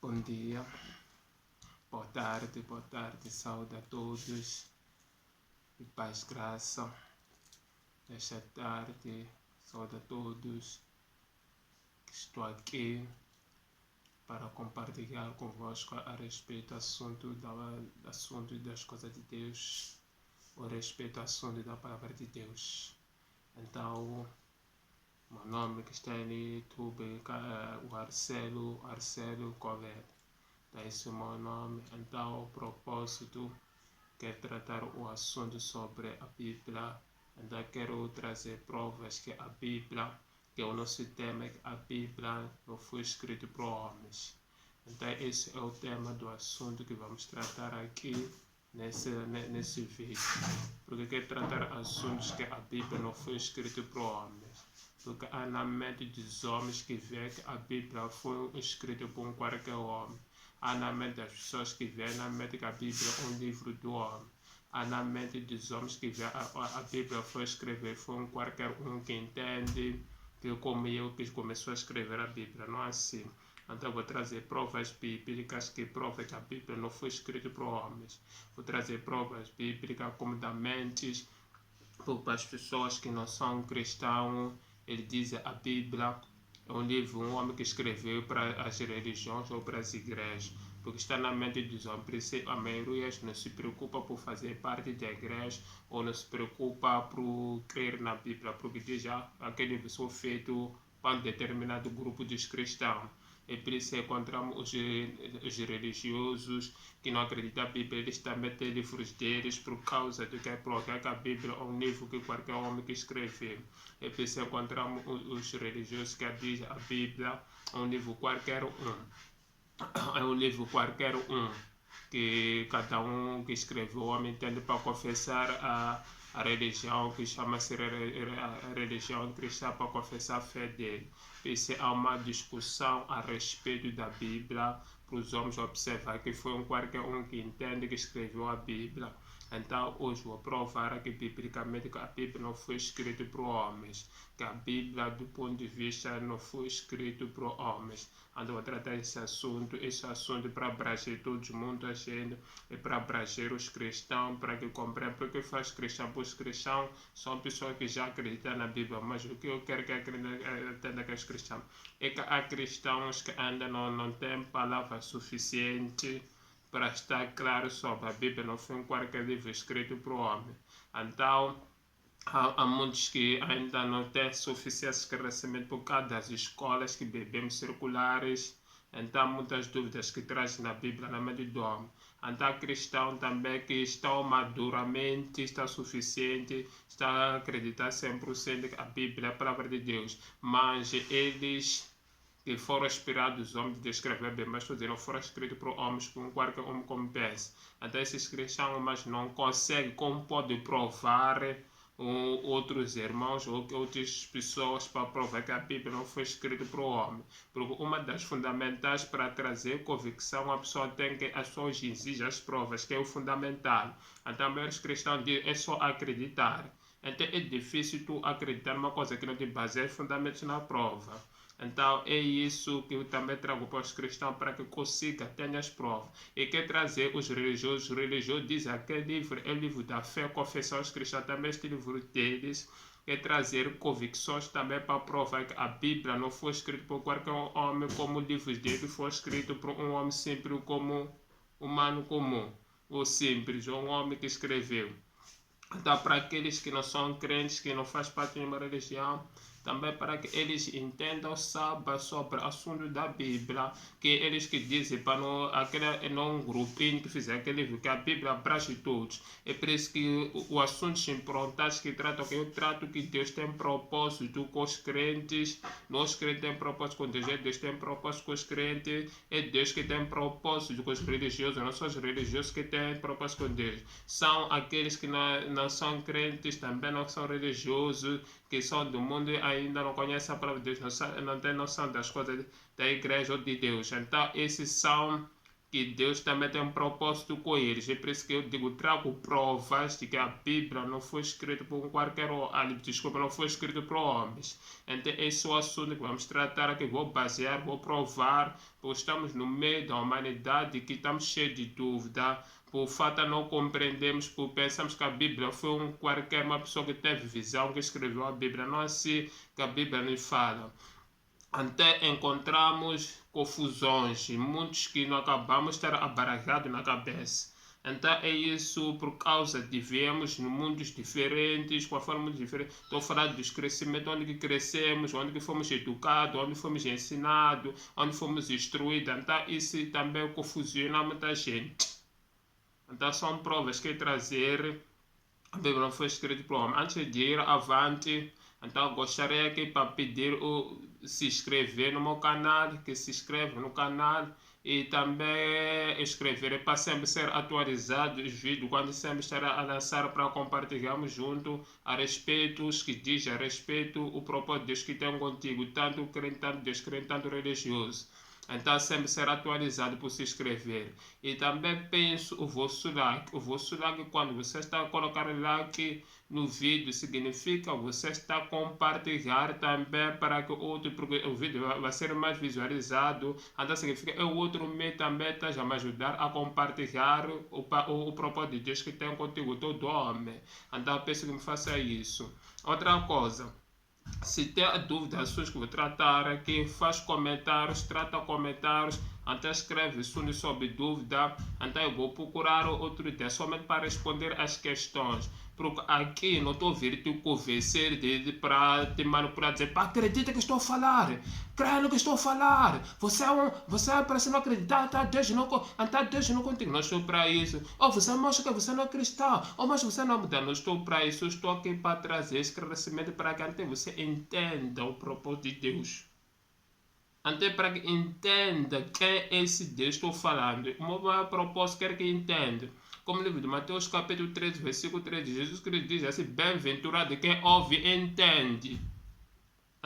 Bom dia, boa tarde, saúde a todos e paz, graça. Nesta tarde, saúde a todos. Estou aqui para compartilhar convosco a respeito do assunto das coisas de Deus, ou respeito ao assunto da palavra de Deus. Então, meu nome que está no YouTube é o Arcelo Cover. Esse é o meu nome. Então, o propósito é tratar o assunto sobre a Bíblia. Então, quero trazer provas que a Bíblia, que é o nosso tema, que a Bíblia não foi escrita por homens. Então, esse é o tema do assunto que vamos tratar aqui nesse vídeo. Porque quero tratar assuntos que a Bíblia não foi escrita por homens. Porque há na mente dos homens que vê que a Bíblia foi escrita por qualquer homem. Há na mente das pessoas que vê na mente que a Bíblia é um livro do homem. Há na mente dos homens que vê a Bíblia foi escrever foi qualquer um que entende que como eu que começou a escrever a Bíblia. Não é assim. Então vou trazer provas bíblicas que provam que a Bíblia não foi escrita por homens. Vou trazer provas bíblicas como da mentes para as pessoas que não são cristãos. Ele diz a Bíblia é um livro, um homem que escreveu para as religiões ou para as igrejas, porque está na mente dos homens. A maioria não se preocupa por fazer parte da igreja ou não se preocupa por crer na Bíblia, porque diz já aquele livro foi feito para um determinado grupo dos cristãos. E por isso encontramos os religiosos que não acreditam na Bíblia, eles também têm livros deles por causa do que é provar que a Bíblia é um livro que qualquer homem que escreveu. E por isso encontramos os religiosos que dizem a Bíblia é um livro qualquer um. É um livro qualquer um que cada um que escreveu, o homem entende para confessar a religião que chama-se a religião cristã, para confessar a fé dele. Isso há uma discussão a respeito da Bíblia para os homens observar que foi qualquer um que entende que escreveu a Bíblia. Então hoje vou provar que biblicamente que a Bíblia não foi escrita por homens, que a Bíblia do ponto de vista não foi escrita por homens. Então vou tratar esse assunto para abranger todo mundo, a gente, e para abranger os cristãos, para que compreendam porque faz cristão, porque os cristãos são pessoas que já acreditam na Bíblia, mas o que eu quero que entenda que os cristãos é que há cristãos que ainda não têm palavra suficiente para estar claro sobre a Bíblia, não foi qualquer livro escrito por homem. Então, há muitos que ainda não têm suficiente esclarecimento por causa das escolas que bebemos circulares. Então, muitas dúvidas que trazem na Bíblia na mente do homem. Então, há cristãos também que estão maduramente, está suficiente, está a acreditar 100% que a Bíblia é a palavra de Deus. Mas eles que foram inspirados homens de escrever bem, mas não foram escritos por homens com qualquer homem como pensa. Então esses cristãos mas não conseguem, como pode provar outros irmãos ou outras pessoas para provar que a Bíblia não foi escrita por homem. Porque uma das fundamentais para trazer convicção, a pessoa tem que as suas exigem as provas, que é o fundamental. Então os cristãos dizem é só acreditar. Então é difícil tu acreditar numa coisa que não te baseia fundamentos na prova. Então é isso que eu também trago para os cristãos, para que consiga ter as provas. E quer trazer os religiosos. Os religiosos dizem que aquele livro é o livro da fé, confessão. Os cristãos também este livro deles é trazer convicções também para provar que a Bíblia não foi escrita por qualquer homem, como o livro dele foi escrito por um homem simples, como humano comum, ou simples, ou um homem que escreveu. Então, para aqueles que não são crentes, que não fazem parte de uma religião, também para que eles entendam, saibam sobre o assunto da Bíblia, que eles que dizem para não um grupinho que fizer aquele livro, que a Bíblia abrange todos. É por isso que o assunto improntados que tratam, que eu trato que Deus tem propósito com os crentes, nós crentes temos propósito com Deus, Deus tem propósito com os crentes, é Deus que tem propósito com os religiosos, não são os religiosos que têm propósito com Deus, são aqueles que não são crentes, também não são religiosos, que são do mundo e ainda não conhecem a palavra de Deus, não têm noção das coisas da igreja ou de Deus. Então, esses são que Deus também tem um propósito com eles. É por isso que eu digo, trago provas de que a Bíblia não foi escrita por qualquer homem, desculpa, não foi escrita por homens. Então esse é o assunto que vamos tratar aqui, vou basear, vou provar, porque estamos no meio da humanidade que estamos cheios de dúvida, por fato de não compreendemos, por pensamos que a Bíblia foi qualquer uma pessoa que teve visão, que escreveu a Bíblia, não é assim que a Bíblia nos fala. Até encontramos confusões e muitos que não acabamos de estar abaralhados na cabeça. Então é isso por causa de vivemos em mundos diferentes, com a forma diferente. Estou falando dos crescimentos, onde que crescemos, onde que fomos educados, onde fomos ensinados, onde fomos instruídos. Então isso também confusiona muita gente. Então são provas que trazer a Bíblia não foi escrita por homem. Antes de ir avante, então gostaria aqui para pedir se inscrever no meu canal, que se inscreve no canal e também escrever para sempre ser atualizado os vídeos quando sempre estará a lançar para compartilharmos junto a respeito, os que diz a respeito o propósito de Deus que tem contigo, tanto crente, tanto descrente, tanto religioso. Então sempre será atualizado por se inscrever. E também penso o vosso like. O vosso like, quando você está a colocar like no vídeo, significa você está a compartilhar também para que porque o vídeo vai ser mais visualizado. Então significa o outro meio também está a me ajudar a compartilhar o propósito de Deus que tem contigo todo homem. Então penso que me faça isso. Outra coisa. Se tem dúvida, assuntos que vou tratar aqui, faz comentários, trata comentários, até escreve sobre dúvida, então eu vou procurar outro dia somente para responder as questões. Porque aqui não estou a vir te convencer para te manipular, dizer, pá, acredita que estou a falar, creia no que estou a falar, você parece não acreditar, tá, Deus não contigo, não estou para isso. Ou você mostra que você não é cristão, ou mas você não muda, não estou para isso, eu estou aqui para trazer esclarecimento para que até você entenda o propósito de Deus. Até para que entenda quem é esse Deus que estou falando. O meu maior propósito quer que entenda. Como no livro de Mateus capítulo 13, versículo 13, Jesus Cristo diz assim, bem-aventurado quem ouve e entende.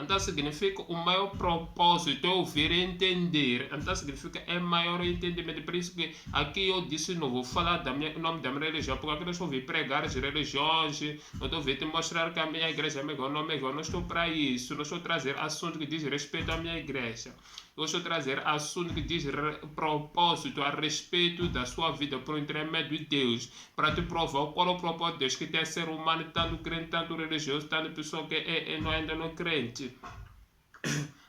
Então significa o maior propósito é ouvir e entender. Então significa é maior entendimento. Por isso que aqui eu disse não vou falar do nome da minha religião, porque aqui eu estou a ouvir pregar as religiões, não estou a ouvir te mostrar que a minha igreja é melhor, não é melhor. Não estou para isso, não estou a trazer assunto que diz respeito à minha igreja. Eu estou a trazer assunto que diz propósito a respeito da sua vida por intermédio de Deus, para te provar qual é o propósito de Deus, que tem ser humano, tanto crente, tanto religioso, tanto pessoa que ainda não é crente.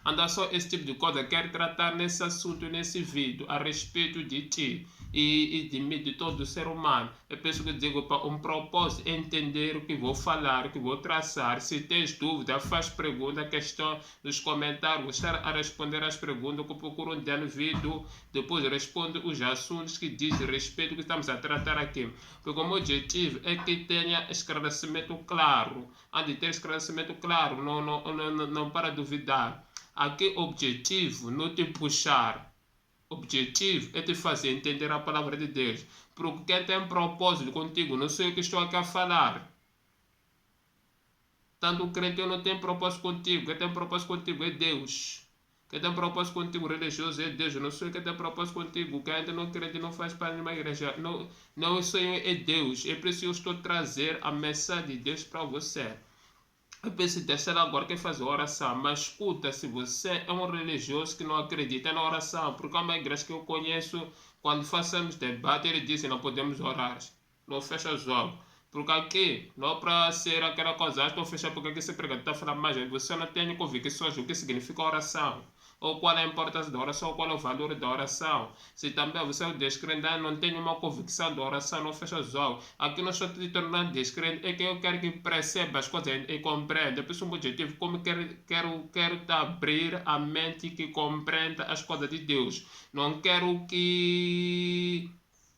Anda só esse tipo de coisa, quero tratar nesse assunto, nesse vídeo, a respeito de ti e de mim, de todo ser humano. Eu penso que digo para um propósito, entender o que vou falar, o que vou traçar. Se tens dúvida, faz pergunta, questão nos comentários, vou estar a responder as perguntas que procuro um dia no vídeo, depois respondo os assuntos que diz respeito ao que estamos a tratar aqui. Porque o meu objetivo é que tenha esclarecimento claro. Antes de ter esclarecimento claro, não para duvidar. Aqui o objetivo não te puxar. O objetivo é te fazer entender a palavra de Deus. Porque quem tem propósito contigo, não sou eu que estou aqui a falar. Tanto o crente não tem propósito contigo. Quem tem propósito contigo é Deus. Quem tem propósito contigo religioso é Deus. Não sou eu que tem propósito contigo. Quem ainda não crente não faz parte de uma igreja. Não sou eu, é Deus. É por isso que eu estou a trazer a mensagem de Deus para você. Eu penso deixar agora que fazer oração, mas escuta, se você é um religioso que não acredita na oração, porque é uma igreja que eu conheço, quando fazemos debate, ele diz que não podemos orar, não fecha os olhos. Porque aqui, não para ser aquela coisa, estou fechando porque aqui se prega, está falando mais, você não tem convicções do que significa oração, ou qual é a importância da oração, ou qual é o valor da oração. Se também você é um descrente, não tem uma convicção da oração, não fecha os olhos. Aqui não estou te tornando descrente, é que eu quero que perceba as coisas e compreenda. Por isso, o objetivo, como quero te abrir a mente que compreenda as coisas de Deus. Não quero que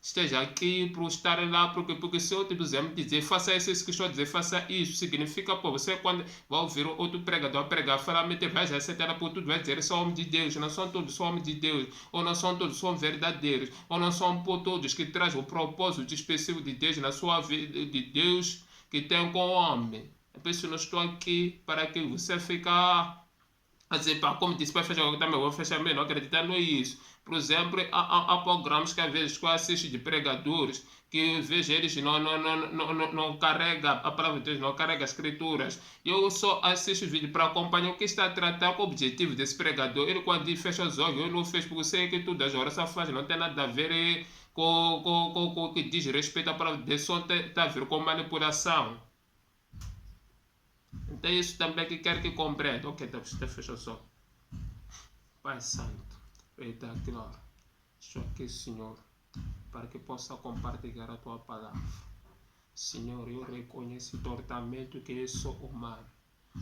esteja aqui para estar lá, porque se eu te dizer faça isso que estou a dizer, faça isso, significa, pô, você quando vai ouvir outro pregador a pregar, falar, vai já aceitar por tudo, vai dizer, são homens de Deus, não são todos são homens de Deus, ou não são todos são verdadeiros, ou não são por todos que trazem o propósito específico de Deus na sua vida, de Deus que tem com o homem. Por isso não estou aqui para que você fique Assim, pá, como disse, para fechar, eu também vou fechar mesmo, acreditando nisso. Por exemplo, há programas que às vezes eu assisto de pregadores que vejo eles não carrega a palavra de Deus, não carrega as escrituras. Eu só assisto o vídeo para acompanhar o que está a tratar com o objetivo desse pregador. Ele quando diz fecha os olhos, eu no Facebook sei que tudo as horas faz, não tem nada a ver com o que diz respeito à palavra de Deus, só tem a ver com manipulação. Então isso também que quero que compreenda. Ok, então você fecha os olhos. Pai Santo, Rei da Glória, estou aqui, Senhor, para que possa compartilhar a Tua palavra. Senhor, eu reconheço totalmente que eu sou humano.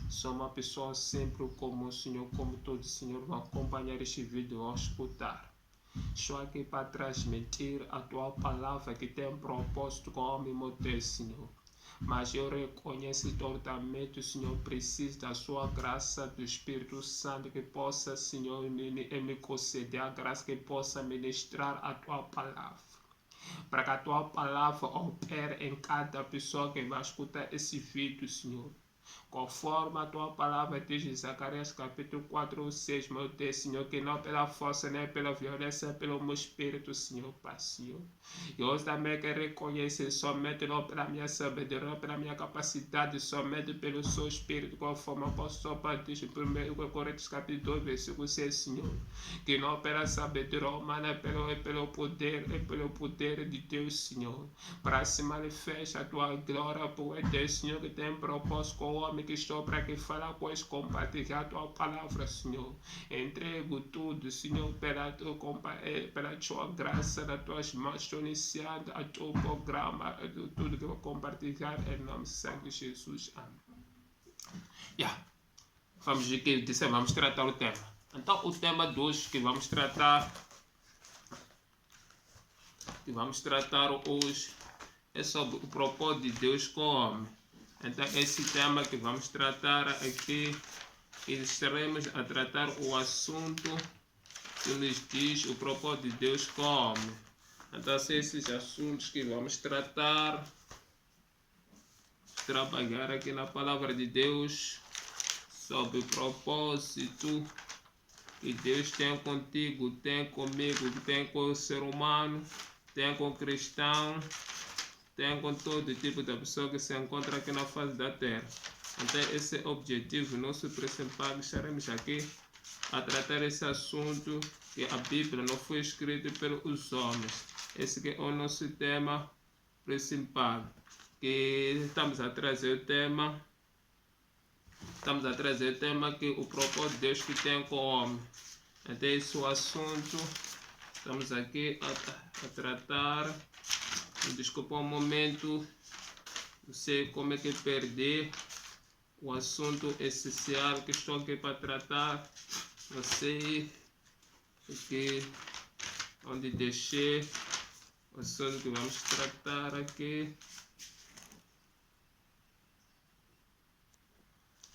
Sou uma pessoa sempre como o Senhor, como todos, Senhor, vão acompanhar este vídeo ao escutar. Estou aqui para transmitir a Tua palavra que tem propósito com o homem mortal, Senhor. Mas eu reconheço totalmente, o Senhor precisa da sua graça, do Espírito Santo, que possa, Senhor, me conceder a graça que possa ministrar a Tua palavra. Para que a Tua palavra opere em cada pessoa que vai escutar esse vídeo, Senhor. Conforme a Tua palavra diz em Zacarias capítulo 4 ou 6, meu Deus, Senhor, que não pela força, nem pela violência, pelo meu Espírito, Senhor, Pai, Senhor. E hoje também quero reconhecer somente não pela minha sabedoria, não pela minha capacidade, somente pelo Seu Espírito, conforme o apóstolo Paulo diz em 1 Coríntios capítulo 2, versículo 6, Senhor. Que não pela sabedoria humana, é pelo poder de Deus, Senhor. Para se manifesta a Tua glória, por Deus, Senhor, que tem propósito com o homem que estou para que falar com eles, compartilhar a Tua palavra, Senhor. Entrego tudo, Senhor, pela Tua graça, nas Tuas mãos. Estou iniciando a Teu programa, tudo que eu vou compartilhar em nome de Santo Jesus. Amém. Vamos tratar o tema. Então, o tema de hoje que vamos tratar hoje é sobre o propósito de Deus com o homem. Então, esse tema que vamos tratar aqui, estaremos a tratar o assunto que nos diz o propósito de Deus com o homem. Então, são esses assuntos que vamos trabalhar aqui na palavra de Deus, sobre o propósito que Deus tem contigo, tem comigo, tem com o ser humano, tem com o cristão, tem com todo tipo de pessoa que se encontra aqui na face da terra. Então esse é o objetivo nosso principal. Estaremos aqui a tratar esse assunto, que a Bíblia não foi escrita pelos homens. Esse que é o nosso tema principal, que estamos a trazer o tema que o propósito de Deus que tem com o homem. Então esse é o assunto. Estamos aqui a tratar. Desculpa um momento, não sei como é que perdi o assunto essencial que estou aqui para tratar. Não sei onde deixei o assunto que vamos tratar aqui.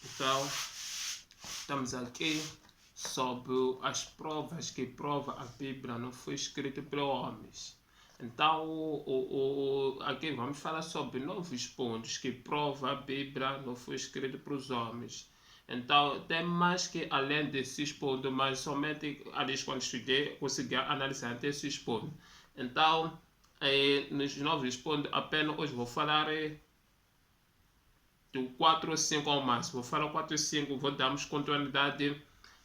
Então, estamos aqui sobre as provas que prova a Bíblia não foi escrita pelos homens. Então, aqui vamos falar sobre 9 pontos que prova a Bíblia não foi escrita para os homens. Então, tem mais que além desses pontos, mas somente ali quando estudei, consegui analisar até esses pontos. Então, nos 9 pontos, apenas hoje vou falar do 4 ou 5 ao máximo. Vou falar 4 ou 5, vou darmos continuidade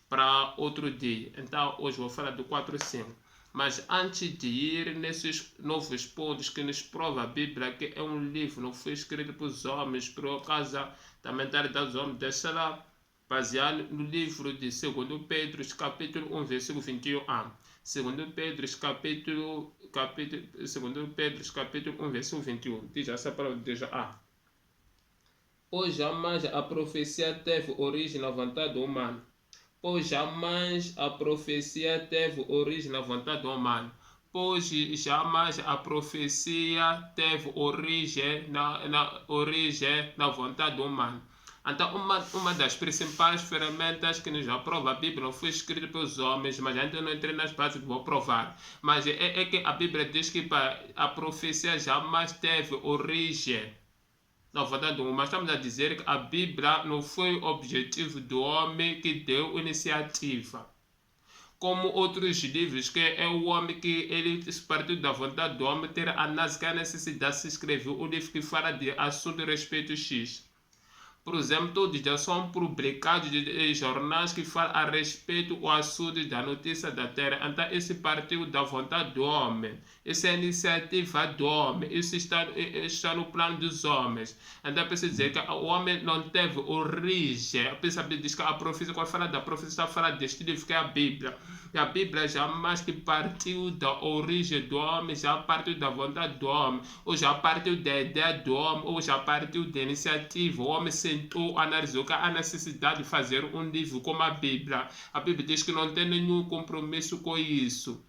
para outro dia. Então, hoje vou falar do 4 ou 5. Mas antes de ir nesses 9 pontos que nos prova a Bíblia, que é um livro, não foi escrito para os homens, por causa da mentalidade dos homens, deixa lá, baseado no livro de 2 Pedro, capítulo 1, versículo 21a. 2 Pedro, capítulo 1, versículo 21. Diz essa palavra de Deus. Pois jamais a profecia teve origem na vontade humana. Pois jamais a profecia teve origem na vontade humana. Pois jamais a profecia teve origem na vontade humana. Então, uma das principais ferramentas que nos aprova a Bíblia não foi escrita pelos homens, mas ainda não entrei nas bases que vou provar. Mas é que a Bíblia diz que a profecia jamais teve origem na vontade do homem, mas estamos a dizer que a Bíblia não foi o objetivo do homem que deu iniciativa. Como outros livros, que é o homem que ele se partiu da vontade do homem, ter a necessidade de se escrever um livro que fala de assunto a respeito X. Por exemplo, todos já são publicados de jornais que falam a respeito do assunto da notícia da Terra. Então, esse partiu da vontade do homem. Essa é a iniciativa do homem. Isso está no plano dos homens. Então, precisa dizer que o homem não teve origem. A pessoa diz que a profecia, quando fala da profecia, está falando deste livro que é a Bíblia. E a Bíblia jamais que partiu da origem do homem, já partiu da vontade do homem, ou já partiu da ideia do homem, ou já partiu da iniciativa. O homem sentou, analisou que há necessidade de fazer um livro como a Bíblia. A Bíblia diz que não tem nenhum compromisso com isso.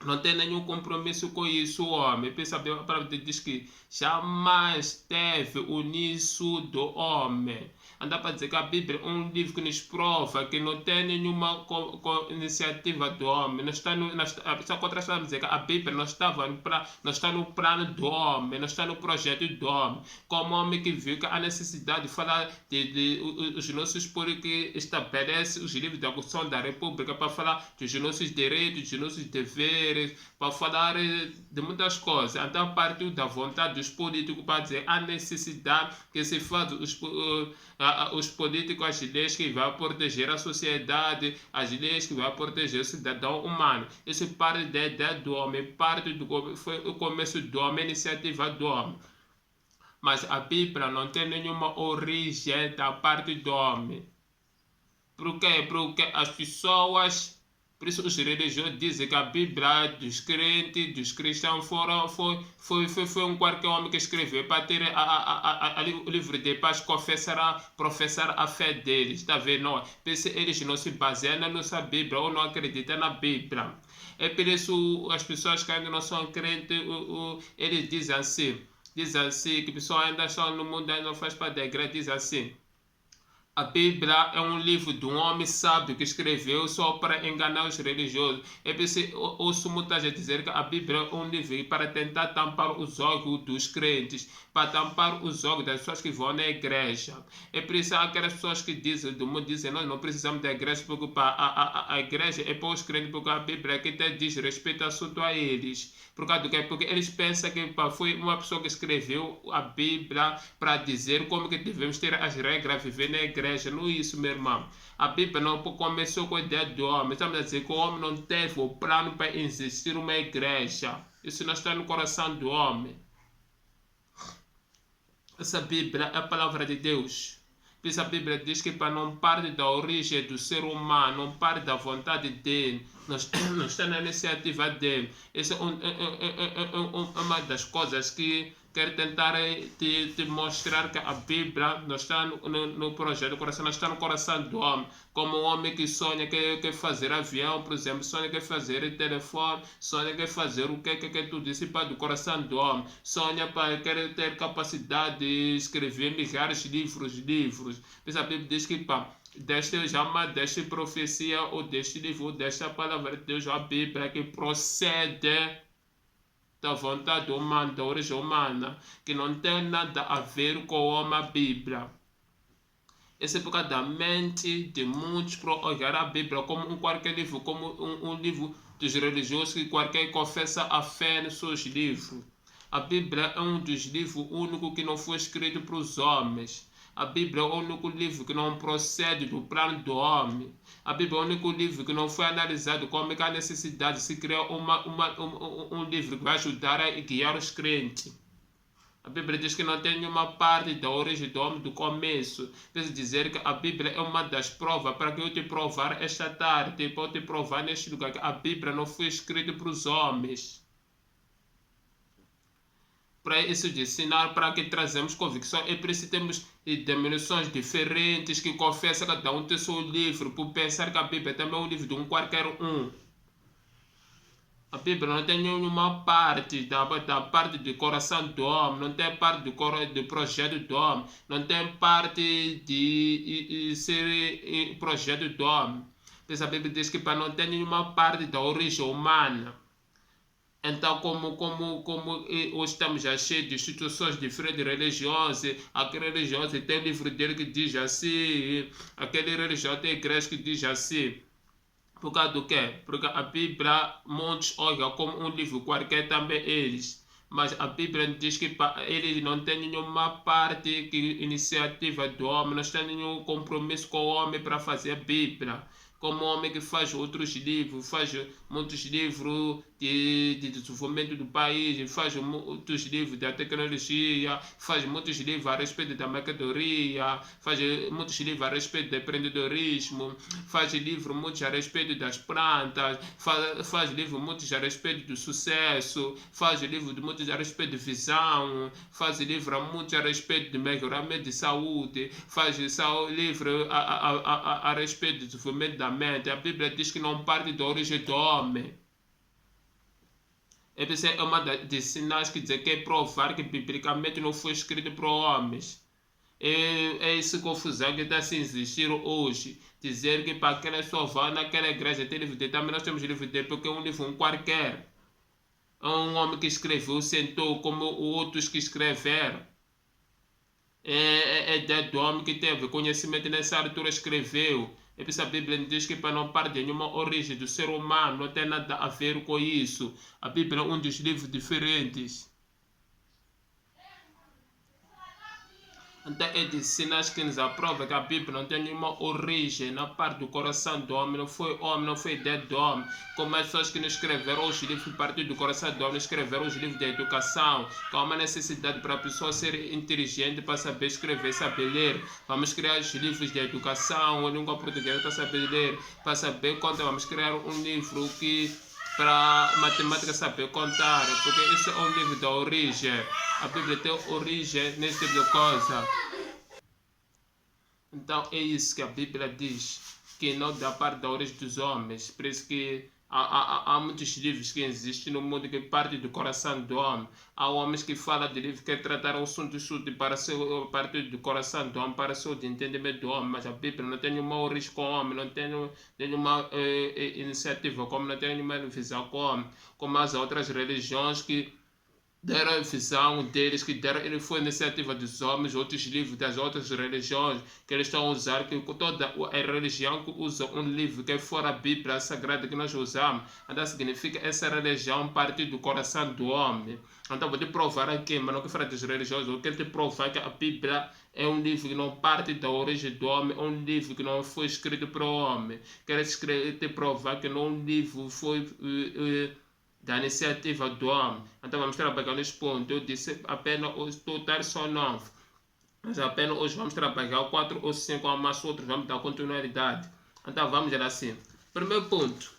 Não tem nenhum compromisso com isso, o homem. A palavra diz que jamais teve o nisso do homem. Anda para dizer que a Bíblia é um livro que nos prova que não tem nenhuma iniciativa do homem. Não está no, só contrastando a dizer que a Bíblia não está no plano do homem, não está no projeto do homem. Como homem que viu que há necessidade de falar os nossos que estabelece os livros da Constituição da República para falar dos nossos direitos, dos nossos deveres, para falar de muitas coisas. Então partiu da vontade dos políticos para dizer a necessidade que se faz os políticos, as leis que vão proteger a sociedade, as leis que vão proteger o cidadão humano. Isso parte da ideia do homem, foi o começo do homem, a iniciativa do homem. Mas a Bíblia não tem nenhuma origem da parte do homem. Por quê? Porque as pessoas, por isso os religiosos dizem que a Bíblia dos crentes, dos cristãos, foi um qualquer homem que escreveu para ter o livro de paz, professar a fé deles. Está vendo? Não, eles não se baseiam na nossa Bíblia ou não acreditam na Bíblia. É por isso as pessoas que ainda não são crentes, eles dizem assim, que pessoas ainda estão no mundo, ainda não faz parte da igreja, diz assim: a Bíblia é um livro de um homem sábio que escreveu só para enganar os religiosos. É preciso, ouço muita gente dizer que a Bíblia é um livro para tentar tampar os olhos dos crentes, para tampar os olhos das pessoas que vão na igreja. É por isso aquelas pessoas que dizem, do mundo dizem, nós não precisamos da igreja, porque a igreja é para os crentes, porque a Bíblia que diz respeito assunto a eles. Por causa do quê? Porque eles pensam que foi uma pessoa que escreveu a Bíblia para dizer como que devemos ter as regras, viver na igreja. Não é isso, meu irmão. A Bíblia não começou com a ideia do homem. Estamos a dizer que o homem não teve o plano para existir uma igreja. Isso não está no coração do homem. Essa Bíblia é a palavra de Deus. Por isso a Bíblia diz que para não parte da origem do ser humano, não parte da vontade dele, não está na iniciativa dele. Essa é uma das coisas que quero tentar te mostrar, que a Bíblia não está no projeto do coração, não está no coração do homem. Como um homem que sonha que quer fazer avião, por exemplo, sonha que quer fazer telefone, sonha que quer fazer o que tudo isso para do coração do homem. Sonha para querer ter capacidade de escrever milhares de livros. Mas a Bíblia diz que desta profecia ou deste livro, desta palavra de Deus, a Bíblia que procede da vontade humana, da origem humana, que não tem nada a ver com o homem, a Bíblia. Essa é por causa da mente de muitos para olhar a Bíblia como qualquer livro, como um livro dos religiosos que qualquer confessa a fé nos seus livros. A Bíblia é um dos livros únicos que não foi escrito para os homens. A Bíblia é o único livro que não procede do plano do homem. A Bíblia é o único livro que não foi analisado como é a necessidade de se criar um livro que vai ajudar a guiar os crentes. A Bíblia diz que não tem nenhuma parte da origem do homem do começo. Quer dizer que a Bíblia é uma das provas para que eu te provar esta tarde, para eu te provar neste lugar que a Bíblia não foi escrita para os homens. Para isso de ensinar, para que trazemos convicção, é preciso termos denominações diferentes que confessam cada um ter seu livro, por pensar que a Bíblia também é um livro de um qualquer um. A Bíblia não tem nenhuma parte da parte do coração do homem, não tem parte do projeto do homem, não tem parte de ser projeto do homem. Mas a Bíblia diz que para não ter nenhuma parte da origem humana. Então, como hoje estamos já cheios de instituições diferentes religiosas, aquele religioso tem o livro dele que diz assim, aquele religioso tem igreja que diz assim. Por causa do quê? Porque a Bíblia, muitos olham como um livro qualquer também eles. Mas a Bíblia diz que eles não têm nenhuma parte que iniciativa do homem, não tem nenhum compromisso com o homem para fazer a Bíblia. Como o homem que faz outros livros, faz muitos livros de desenvolvimento do país, faz muitos livros da tecnologia, faz muitos livros a respeito da mercadoria, faz muitos livros a respeito do empreendedorismo, faz livros muitos a respeito das plantas, faz livros muitos a respeito do sucesso, faz livros muitos a respeito de visão, faz livros muitos a respeito do melhoramento de saúde, faz livro a respeito do desenvolvimento da mente. A Bíblia diz que não parte da origem do homem. Esse é uma dos sinais que diz que é provar que biblicamente não foi escrito para homens. É essa confusão que está a existir hoje. Dizer que para aquela só vai naquela igreja tem livro dele, também nós temos livro dele porque é um livro qualquer. É um homem que escreveu, sentou como outros que escreveram. É do homem que teve conhecimento nessa altura, escreveu. A Bíblia diz que para não parte de nenhuma origem do ser humano, não tem nada a ver com isso. A Bíblia é um dos livros diferentes. Então é de sinais que nos aprova que a Bíblia não tem nenhuma origem na parte do coração do homem, não foi ideia do homem. Como as pessoas que nos escreveram os livros partir do coração do homem, escreveram os livros da educação, que há uma necessidade para a pessoa ser inteligente para saber escrever, saber ler. Vamos criar os livros de educação, a língua portuguesa para saber ler, para saber contar. Vamos criar um livro que para matemática saber contar, porque isso é um livro da origem. A Bíblia tem origem nesse tipo de coisa. Então é isso que a Bíblia diz, que não da parte da origem dos homens. Por isso que há muitos livros que existem no mundo que partem do coração do homem. Há homens que falam de livros que tratam o assunto para a partir do coração do homem, para o entendimento do homem, mas a Bíblia não tem nenhuma origem com o homem, não tem nenhuma iniciativa, como não tem nenhuma visão com o homem, como as outras religiões que deram a visão deles, que deram, ele foi iniciativa dos homens, outros livros das outras religiões que eles estão a usar, que toda a religião que usa um livro que é fora a Bíblia sagrada que nós usamos, então significa essa religião partir do coração do homem. Então vou te provar aqui, mas não que fala das religiões, eu quero te provar que a Bíblia é um livro que não parte da origem do homem, é um livro que não foi escrito para o homem. Quero te provar que não um livro foi da iniciativa do homem. Então vamos trabalhar nesse ponto. Eu disse apenas os totais são 9. Mas apenas hoje vamos trabalhar 4 ou 5, mas outros vamos dar continuidade. Então vamos lá assim. Primeiro ponto.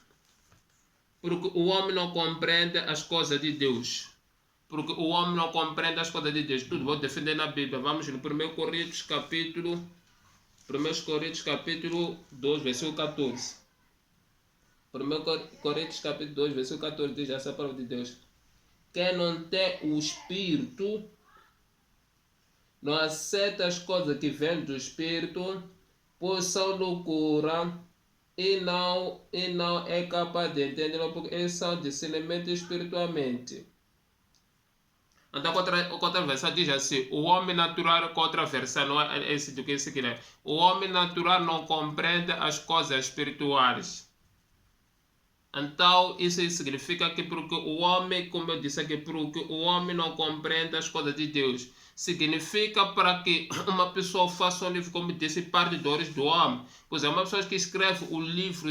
Porque o homem não compreende as coisas de Deus. Porque o homem não compreende as coisas de Deus. Tudo vou defender na Bíblia. Vamos no 1 Coríntios capítulo 2, versículo 14. 1 Coríntios capítulo 2, versículo 14 diz essa palavra de Deus. Quem não tem o Espírito não aceita as coisas que vêm do Espírito, pois são loucura e não é capaz de entender, porque eles são discernimento espiritualmente. Então, outra versão diz assim: o homem natural, com outra versão, não é esse do que esse aqui é. O homem natural não compreende as coisas espirituais. Então, isso significa que porque o homem, como eu disse aqui, porque o homem não compreende as coisas de Deus, significa para que uma pessoa faça um livro, como disse, parte de origem do homem. Pois é, uma pessoa que escreve o livro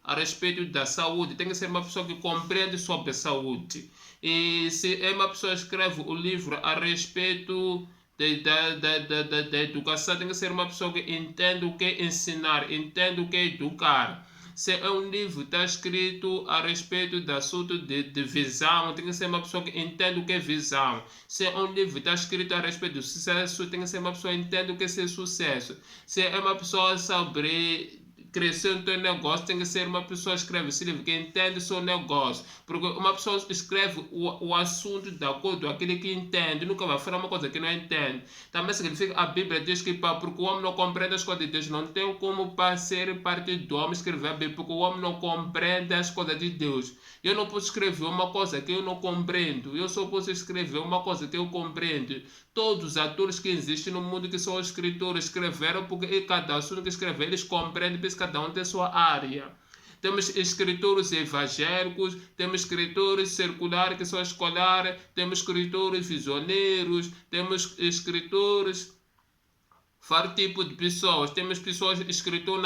a respeito da saúde, tem que ser uma pessoa que compreende sobre a saúde. E se é uma pessoa que escreve o livro a respeito da educação, tem que ser uma pessoa que entende o que é ensinar, entende o que é educar. Se é um livro que está escrito a respeito do assunto de visão, tem que ser uma pessoa que entende o que é visão. Se é um livro que está escrito a respeito do sucesso, tem que ser uma pessoa que entende o que é ser sucesso. Se é uma pessoa sobre crescer no teu negócio, tem que ser uma pessoa que escreve esse livro, que entende o seu negócio. Porque uma pessoa escreve o assunto de acordo com aquilo que entende, nunca vai falar uma coisa que não entende. Também significa, a Bíblia diz que porque o homem não compreende as coisas de Deus, não tem como ser parte do homem escrever a Bíblia, porque o homem não compreende as coisas de Deus. Eu não posso escrever uma coisa que eu não compreendo, eu só posso escrever uma coisa que eu compreendo. Todos os atores que existem no mundo que são escritores escreveram porque cada assunto que escrever eles compreendem, porque cada um tem sua área. Temos escritores evangélicos, temos escritores circulares que são escolares, temos escritores visioneiros, temos escritores vários tipos de pessoas. Temos pessoas escritoras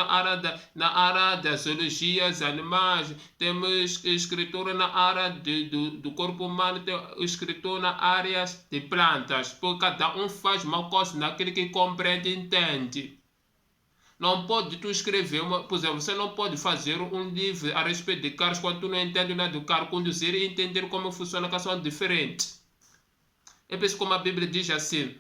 na área das zoologias, animais, temos escritores na área do corpo humano, temos escritores na área de plantas, porque cada um faz uma coisa naquele que compreende e entende. Não pode tu escrever, por exemplo, você não pode fazer um livro a respeito de carros quando tu não entende nada do carro, conduzir e entender como funciona a questão diferente. É por isso como a Bíblia diz assim,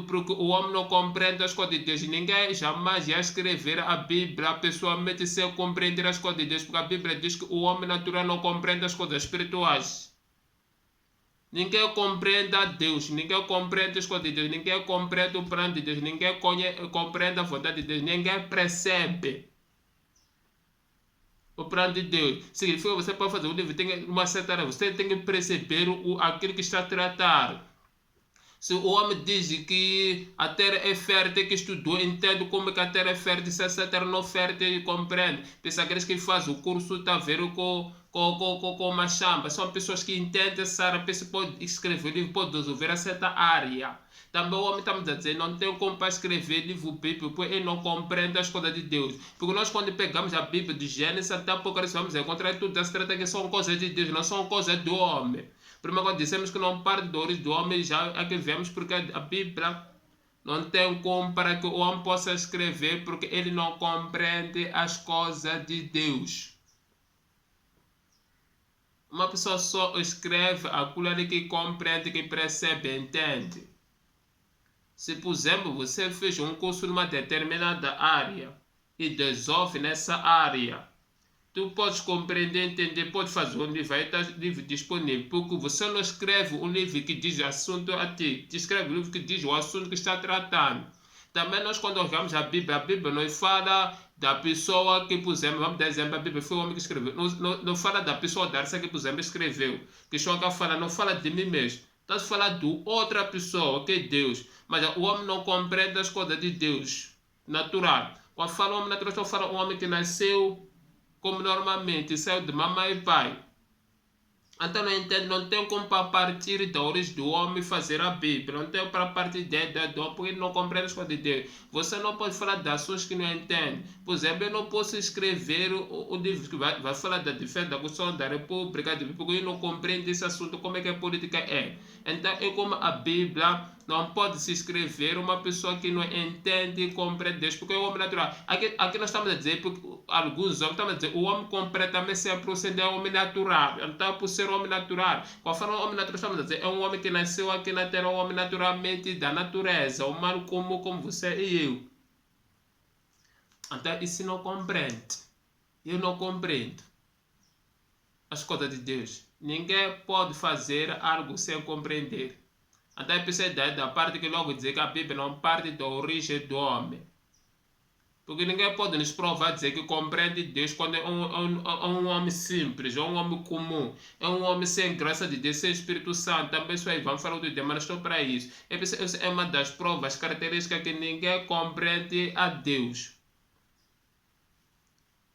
porque o homem não compreende as coisas de Deus. Ninguém jamais ia escrever a Bíblia, a pessoa mete-se a compreender as coisas de Deus, porque a Bíblia diz que o homem natural não compreende as coisas espirituais. Ninguém compreende a Deus, ninguém compreende as coisas de Deus, ninguém compreende o plano de Deus, ninguém compreende a vontade de Deus, ninguém percebe o plano de Deus. Significa que você pode fazer um livro, tem uma certa área, você tem que perceber aquilo que está a tratar. Se o homem diz que a terra é fértil, que estudou, entende como que a terra é fértil, se essa terra não é fértil, compreende. Pensa aqueles que fazem o curso, está a ver com uma chamba. São pessoas que entendem essa área, pode escrever livro, pode resolver a certa área. Também o homem está a dizer, não tem como para escrever livro bíblico, porque ele não compreende as coisas de Deus. Porque nós quando pegamos a Bíblia de Gênesis até Apocalipse, vamos encontrar tudo das trata que são coisas de Deus, não são coisas do homem. Primeiro quando dissemos que não parte da origem do homem, já aqui vemos porque a Bíblia não tem como para que o homem possa escrever, porque ele não compreende as coisas de Deus. Uma pessoa só escreve aquilo ali que compreende, que percebe, entende. Se, por exemplo, você fez um curso numa determinada área e resolve nessa área, tu podes compreender, entender, pode fazer um livro, aí está livro disponível, porque você não escreve um livro que diz o assunto a ti, te escreve um livro que diz o assunto que está tratando. Também nós quando olhamos a Bíblia não fala da pessoa que, por exemplo, vamos dar exemplo, a Bíblia foi o homem que escreveu, não fala da pessoa dessa que, por exemplo, escreveu, que Joga fala, não fala de mim mesmo, está a falar de outra pessoa, que é Deus, mas o homem não compreende as coisas de Deus, natural. Quando fala homem natural, estou falando um homem que nasceu como normalmente, saiu de mamãe e pai. Então não entende, não tem como para partir da origem do homem fazer a Bíblia, não tem para partir do homem, porque ele não compreende as coisas de Deus. Você não pode falar de assuntos que não entende. Por exemplo, eu não posso escrever o livro que vai falar da defesa da Constituição da República, porque eu não compreendo esse assunto, como é que a política é. Então é como a Bíblia não pode se escrever uma pessoa que não entende e compreende Deus, porque é o homem natural. Aqui nós estamos a dizer, porque alguns homens estamos a dizer, o homem completamente 100% é homem natural. Então, por ser homem natural, quando falamos homem natural, estamos a dizer, é um homem que nasceu aqui na terra, um homem naturalmente da natureza, humano como você e eu. Então, isso não compreende. Eu não compreendo as coisas de Deus. Ninguém pode fazer algo sem compreender. Até precisa da parte que logo dizer que a Bíblia não parte da origem do homem. Porque ninguém pode nos provar dizer que compreende Deus quando é um homem simples, é um homem comum, é um homem sem graça de Deus, sem Espírito Santo. Também isso aí, vamos falar outro dia, mas não estou para isso. Essa é uma das provas, características que ninguém compreende a Deus.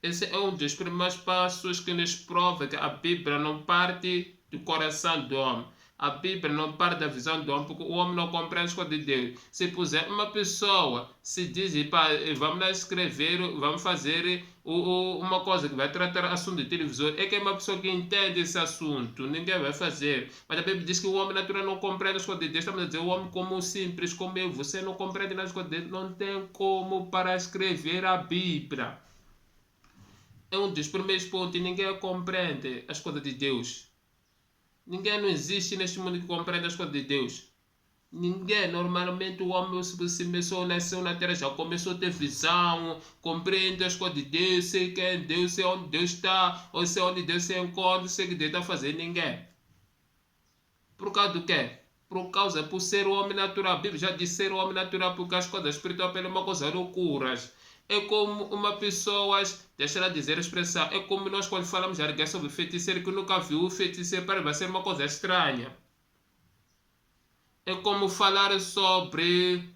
Esse é um dos primeiros passos que nos prova que a Bíblia não parte do coração do homem. A Bíblia não parte da visão do homem, porque o homem não compreende as coisas de Deus. Se puser uma pessoa, se diz, vamos lá escrever, vamos fazer uma coisa que vai tratar assunto de televisor, é que é uma pessoa que entende esse assunto, ninguém vai fazer. Mas a Bíblia diz que o homem natural não compreende as coisas de Deus. Estamos a dizer, o homem comum, simples, como eu, você não compreende as coisas de Deus, não tem como para escrever a Bíblia. É um dos primeiros pontos e ninguém compreende as coisas de Deus. Ninguém não existe neste mundo que compreende as coisas de Deus. Ninguém, normalmente o homem se começou, nasceu na terra, já começou a ter visão, compreende as coisas de Deus, sei quem é Deus, sei onde Deus está, ou sei onde Deus se encontra, sei o que Deus está fazendo, ninguém. Por causa do quê? Por causa, por ser o homem natural. A Bíblia já diz ser o homem natural, porque as coisas espirituais é uma coisa loucuras. É como uma pessoa, deixa ela dizer a expressão, é como nós quando falamos de sobre feiticeiro que nunca viu o feiticeiro, vai ser uma coisa estranha. É como falar sobre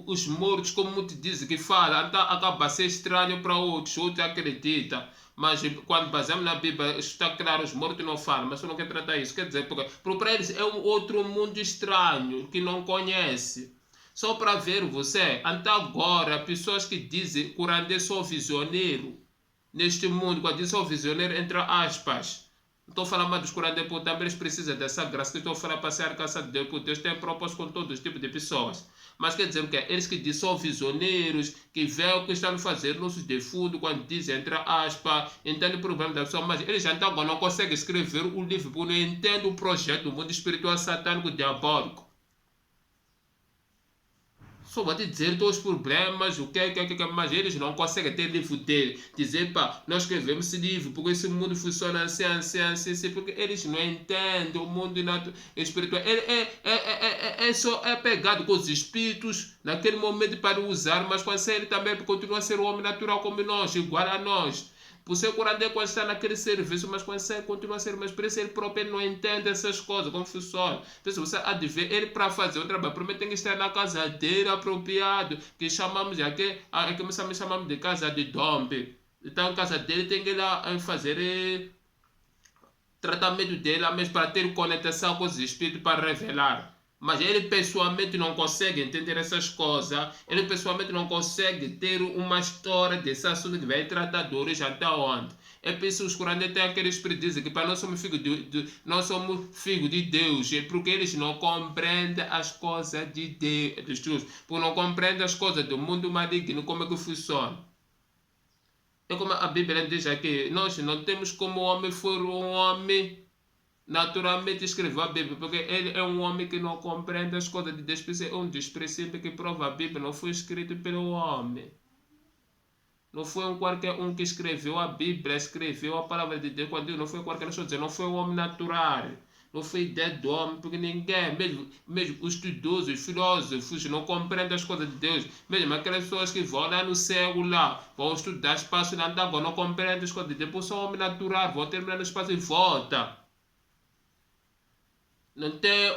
os mortos, como muitos dizem que fala, então acaba a ser estranho para outros acreditam. Mas quando baseamos na Bíblia, está claro, os mortos não falam, mas eu não quero tratar isso. Quer dizer, porque para eles é um outro mundo estranho que não conhece. Só para ver você, até agora, pessoas que dizem que o Curandê é só visioneiro neste mundo, quando diz só visioneiro, entre aspas. Não estou falando mais dos curanderos, porque também eles precisam dessa graça que estou a falar para ser alcançado de Deus, porque Deus tem propósito com todos os tipos de pessoas. Mas quer dizer o quê? Eles que dizem são visioneiros, que veem o que estão a fazer nossos defuntos, quando dizem entre aspas, entendem o problema da pessoa, mas eles já agora não conseguem escrever o livro, porque não entendem o projeto do mundo espiritual satânico diabólico. Só vai te dizer todos os problemas, o que, mas eles não conseguem ter livro dele. Dizer, pá, nós escrevemos esse livro, porque esse mundo funciona assim, porque eles não entendem o mundo espiritual. Ele só pegado com os espíritos naquele momento para usar, mas quando ele também continua a ser um homem natural como nós, igual a nós. Por ser curandê quando está naquele serviço, mas quando você continua a ser uma experiência, ele próprio não entende essas coisas, como funciona. Então, você há de ver, ele para fazer o trabalho, primeiro tem que estar na casa dele apropriado, que chamamos aqui chamamos de casa de dombe. Então, a casa dele tem que ir lá fazer tratamento dele, mas para ter conexão com os espíritos para revelar. Mas ele pessoalmente não consegue entender essas coisas. Ele pessoalmente não consegue ter uma história desse assunto que vai tratar de origem até onde. É por isso que os curanderos têm aquele espírito dizem que para nós somos filhos nós somos filhos de Deus. É porque eles não compreendem as coisas de Deus. Porque não compreendem as coisas do mundo maligno, como é que funciona. É como a Bíblia diz aqui, nós não temos como o homem for um homem naturalmente escreveu a Bíblia, porque ele é um homem que não compreende as coisas de Deus, é um dos princípios que prova a Bíblia, não foi escrito pelo homem. Não foi qualquer um que escreveu a Bíblia, escreveu a palavra de Deus, quando não foi qualquer um, não foi um homem natural. Não foi ideia do homem, porque ninguém, mesmo os estudiosos, os filósofos, não compreendem as coisas de Deus. Mesmo aquelas pessoas que vão lá no céu, lá, vão estudar espaço na água, não compreendem as coisas de Deus. Depois são homem natural, vão terminar no espaço e voltam. Não tem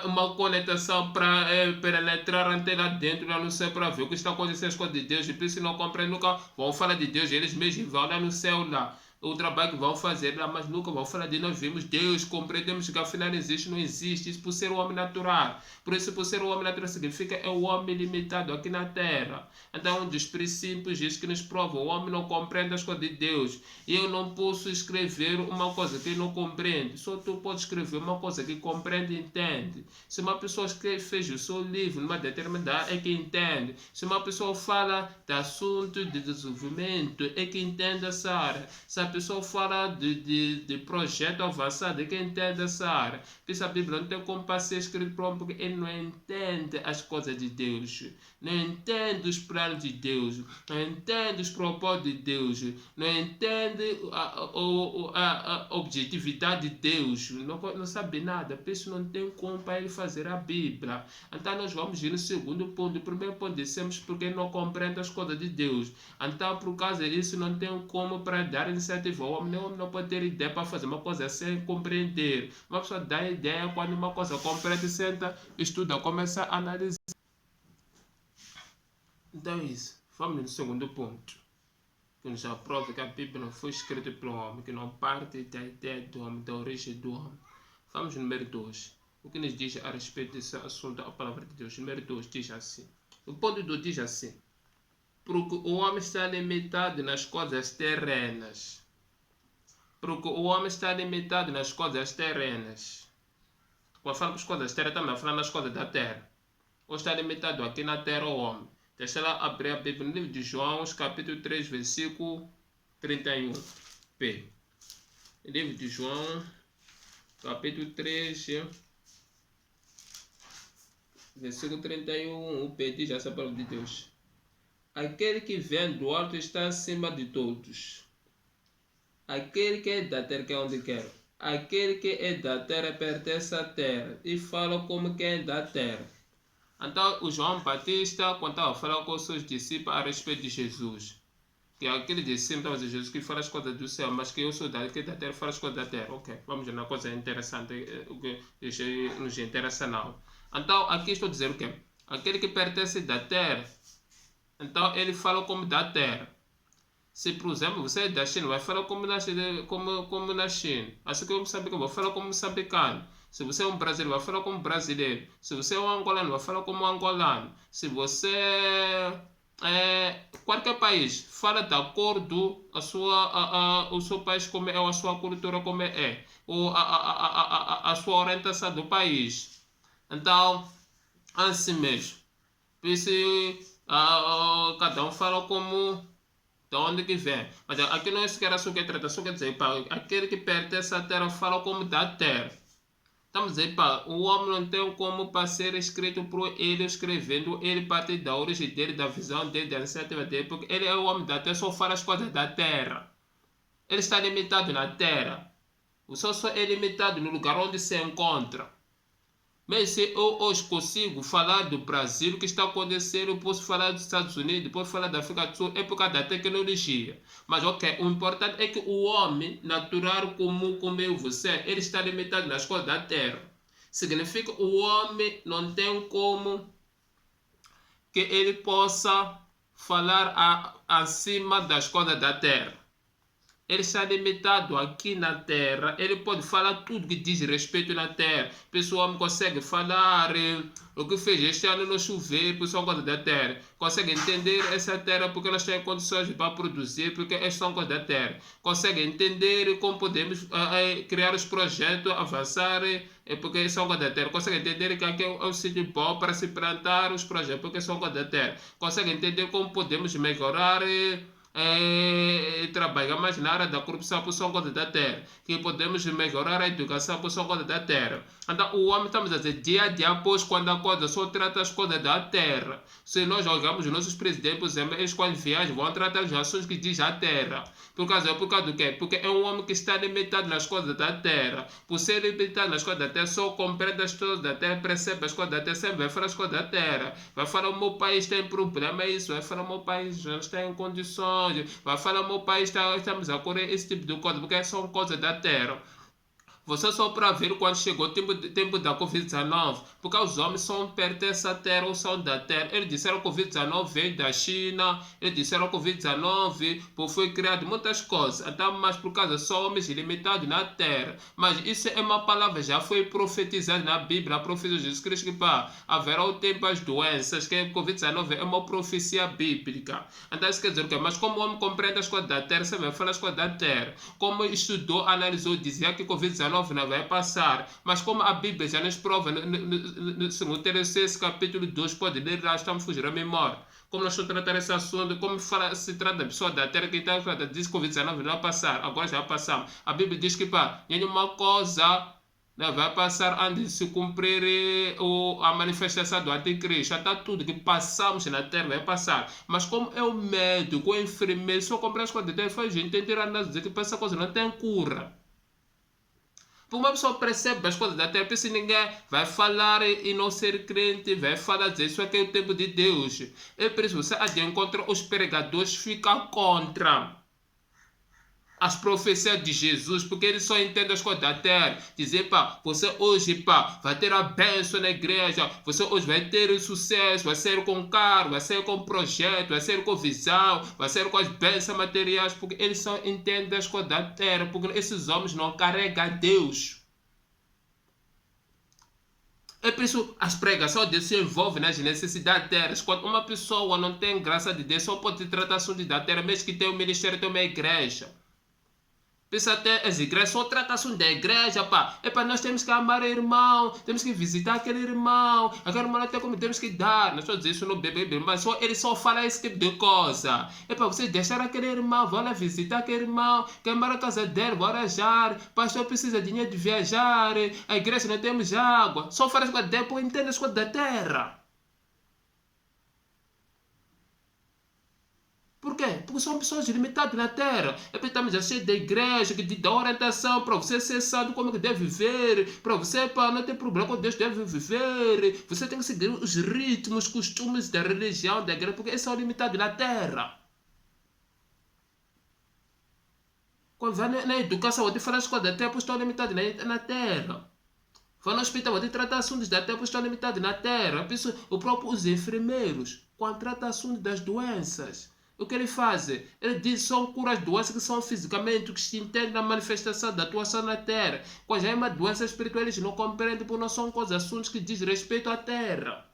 uma conectação para penetrar até lá dentro, lá no céu, para ver o que está acontecendo as coisas de Deus. E por isso não compreendem, nunca vão falar de Deus, eles mesmos vão lá no céu, lá. O trabalho que vão fazer lá, mas nunca vão falar de nós vimos Deus, compreendemos que afinal não existe, isso por ser o homem natural. Por isso, por ser o homem natural, significa é o homem limitado aqui na terra. Então, um dos princípios diz que nos prova, o homem não compreende as coisas de Deus. E eu não posso escrever uma coisa que não compreende, só tu podes escrever uma coisa que compreende e entende. Se uma pessoa fez o seu livro numa determinada é que entende. Se uma pessoa fala de assunto de desenvolvimento, é que entende essa área. Se a pessoa fala de projeto avançado, é que entende essa área. Porque a Bíblia não tem como para ser escrito para porque ele não entende as coisas de Deus. Não entende os planos de Deus. Não entende os propósitos de Deus. Não entende a objetividade de Deus. Não sabe nada. Por isso não tem como para ele fazer a Bíblia. Então nós vamos ir no segundo ponto. O primeiro ponto dissemos porque não compreende as coisas de Deus. Então por causa disso não tem como para dar iniciativa. O homem não pode ter ideia para fazer uma coisa sem compreender. Uma pessoa dá ideia quando uma coisa compreende, senta, estuda, começa a analisar. Então é isso. Vamos no segundo ponto. Que nos aprova que a Bíblia não foi escrita pelo homem, que não parte da ideia do homem, da origem do homem. Vamos no número 2. O que nos diz a respeito desse assunto, a palavra de Deus. Número 2 diz assim. O ponto 2 diz assim. Porque o homem está limitado nas coisas terrenas. Porque o homem está limitado nas coisas terrenas. Quando falo das coisas terrenas, também falo nas coisas da terra. Ou está limitado aqui na terra o homem. Deixa lá abrir a Bíblia no livro de João, capítulo 3, versículo 31. Livro de João, capítulo 3, versículo 31, o pedido já sabe a palavra de Deus. Aquele que vem do alto está acima de todos. Aquele que é da terra, que é onde quer. Aquele que é da terra pertence à terra e fala como quem é da terra. Então, o João Batista, quando estava falando com os seus discípulos a respeito de Jesus, que aquele discípulo estava dizendo Jesus que fala as coisas do céu, mas que eu sou da terra, fala as coisas da terra. Ok, vamos ver uma coisa interessante, o que nos interessa não. Então, aqui estou a dizer o quê? Aquele que pertence da terra, então ele fala como da terra. Se, por exemplo, você é da China, vai falar como na China. Assim que eu Moçambique, vai falar como moçambicano. Se você é um brasileiro, vai falar como brasileiro. Se você é um angolano, vai falar como angolano. Se você qualquer país fala de acordo o seu país como é, ou a sua cultura como é, ou a sua orientação do país. Então, assim mesmo. Cada um fala como de onde que vem. Mas aqui não é isso que era só que trata, só quer dizer, pá, aquele que pertence à terra fala como da terra. Estamos a dizer, pá, o homem não tem como para ser escrito por ele, escrevendo, ele parte da origem dele, da visão dele, da iniciativa dele, porque ele é o homem da terra, só fala as coisas da terra. Ele está limitado na terra. O só é limitado no lugar onde se encontra. Mas se eu hoje consigo falar do Brasil, o que está acontecendo, eu posso falar dos Estados Unidos, posso falar da África do Sul, é por causa da tecnologia. Mas ok, o importante é que o homem natural comum como eu e você, ele está limitado nas coisas da terra. Significa que o homem não tem como que ele possa falar acima das coisas da terra. Ele está limitado aqui na terra. Ele pode falar tudo que diz respeito na terra. O pessoal consegue falar o que fez este ano não chover, por são coisas da terra. Consegue entender essa terra porque elas têm condições para produzir, porque estas são coisas da terra. Consegue entender como podemos criar os projetos, avançar, porque são coisas da terra. Consegue entender que aqui é um sítio bom para se plantar os projetos, porque são coisas da terra. Consegue entender como podemos melhorar trabalhar mais na área da corrupção por são coisas da terra, que podemos melhorar a educação por são coisas da terra. Então o homem, estamos a dizer, dia a dia após quando a coisa só trata as coisas da terra. Se nós olhamos os nossos presidentes, por exemplo, eles quando viajam vão tratar as ações que diz a terra. Por causa do quê? Porque é um homem que está limitado nas coisas da terra. Por ser limitado nas coisas da terra, só compreende as coisas da terra, percebe as coisas da terra, sempre vai falar as coisas da terra. Vai falar o meu país tem problema, é isso. Vai falar o meu país não está em condições. Vai falar o meu país estamos a correr esse tipo de coisa, porque são coisas da terra. Você só para ver quando chegou o tempo da Covid-19, porque os homens são pertencem à terra ou são da terra. Eles disseram que o Covid-19 veio da China, eles disseram que o Covid-19 foi criado muitas coisas, então, mas por causa só homens limitados na terra. Mas isso é uma palavra, já foi profetizada na Bíblia, a profecia de Jesus Cristo, que haverá o tempo as doenças, que o Covid-19 é uma profecia bíblica. Então isso quer dizer o quê? Mas como o homem compreende as coisas da terra, você vai falar as coisas da terra. Como estudou, analisou, dizia que o Covid-19 não vai passar, mas como a Bíblia já nos prova no Terecenses capítulo 2, pode ler lá, estamos fugindo a memória. Como nós estamos tratando esse assunto, como se trata da pessoa da terra que está diz que o Covid-19 não vai passar, agora já passamos. A Bíblia diz que nenhuma coisa vai passar antes de se cumprir a manifestação do anticristo. Está tudo que passamos na terra vai passar. Mas como é o médico, o enfermeiro, só comprar as coisas de Deus, faz gente entender a dizer que essa coisa não tem cura. Uma pessoa percebe as coisas da terra, porque se ninguém vai falar e não ser crente, vai falar dizer isso aqui é o tempo de Deus. É por isso que você encontra os pregadores ficam contra as profecias de Jesus, porque eles só entendem as coisas da terra. Dizer, você hoje, vai ter a bênção na igreja, você hoje vai ter sucesso, vai ser com carro, vai ser com projeto, vai ser com visão, vai ser com as bênçãos materiais, porque eles só entendem as coisas da terra, porque esses homens não carregam Deus. É por isso as pregações de Deus se envolvem nas necessidades da terra. Quando uma pessoa não tem graça de Deus, só pode tratar assuntos da terra, mesmo que tenha um ministério, tenha uma igreja. Pensa até as igrejas só tratam assunto da igreja, pá. É para nós temos que amar o irmão, temos que visitar aquele irmão até como temos que dar. Não estou a dizer isso no bebê, mas só, ele só fala esse tipo de coisa. É para você deixar aquele irmão, vai lá visitar aquele irmão, queimar a casa dele, vai arajar. Pastor precisa de dinheiro de viajar, a igreja não temos água. Só fala as coisas depois entende as coisas da terra. Por quê? Porque são pessoas limitadas na Terra. Estamos já cheios da igreja que te dá orientação para você ser sábio como que deve viver, para você para não ter problema com Deus deve viver. Você tem que seguir os ritmos, costumes da religião, da igreja, porque eles são limitados na Terra. Quando vai na educação, você fala as coisas da Terra, pois estão limitados na Terra. Vai no hospital, você trata assuntos da Terra, pois estão limitados na Terra. O próprio os enfermeiros, quando tratam assuntos das doenças. O que ele faz? Ele diz que são curas doenças que são fisicamente, que se entendem na manifestação da atuação na Terra. Quando já é uma doença espiritual, eles não compreendem porque não são coisas, assuntos que dizem respeito à Terra.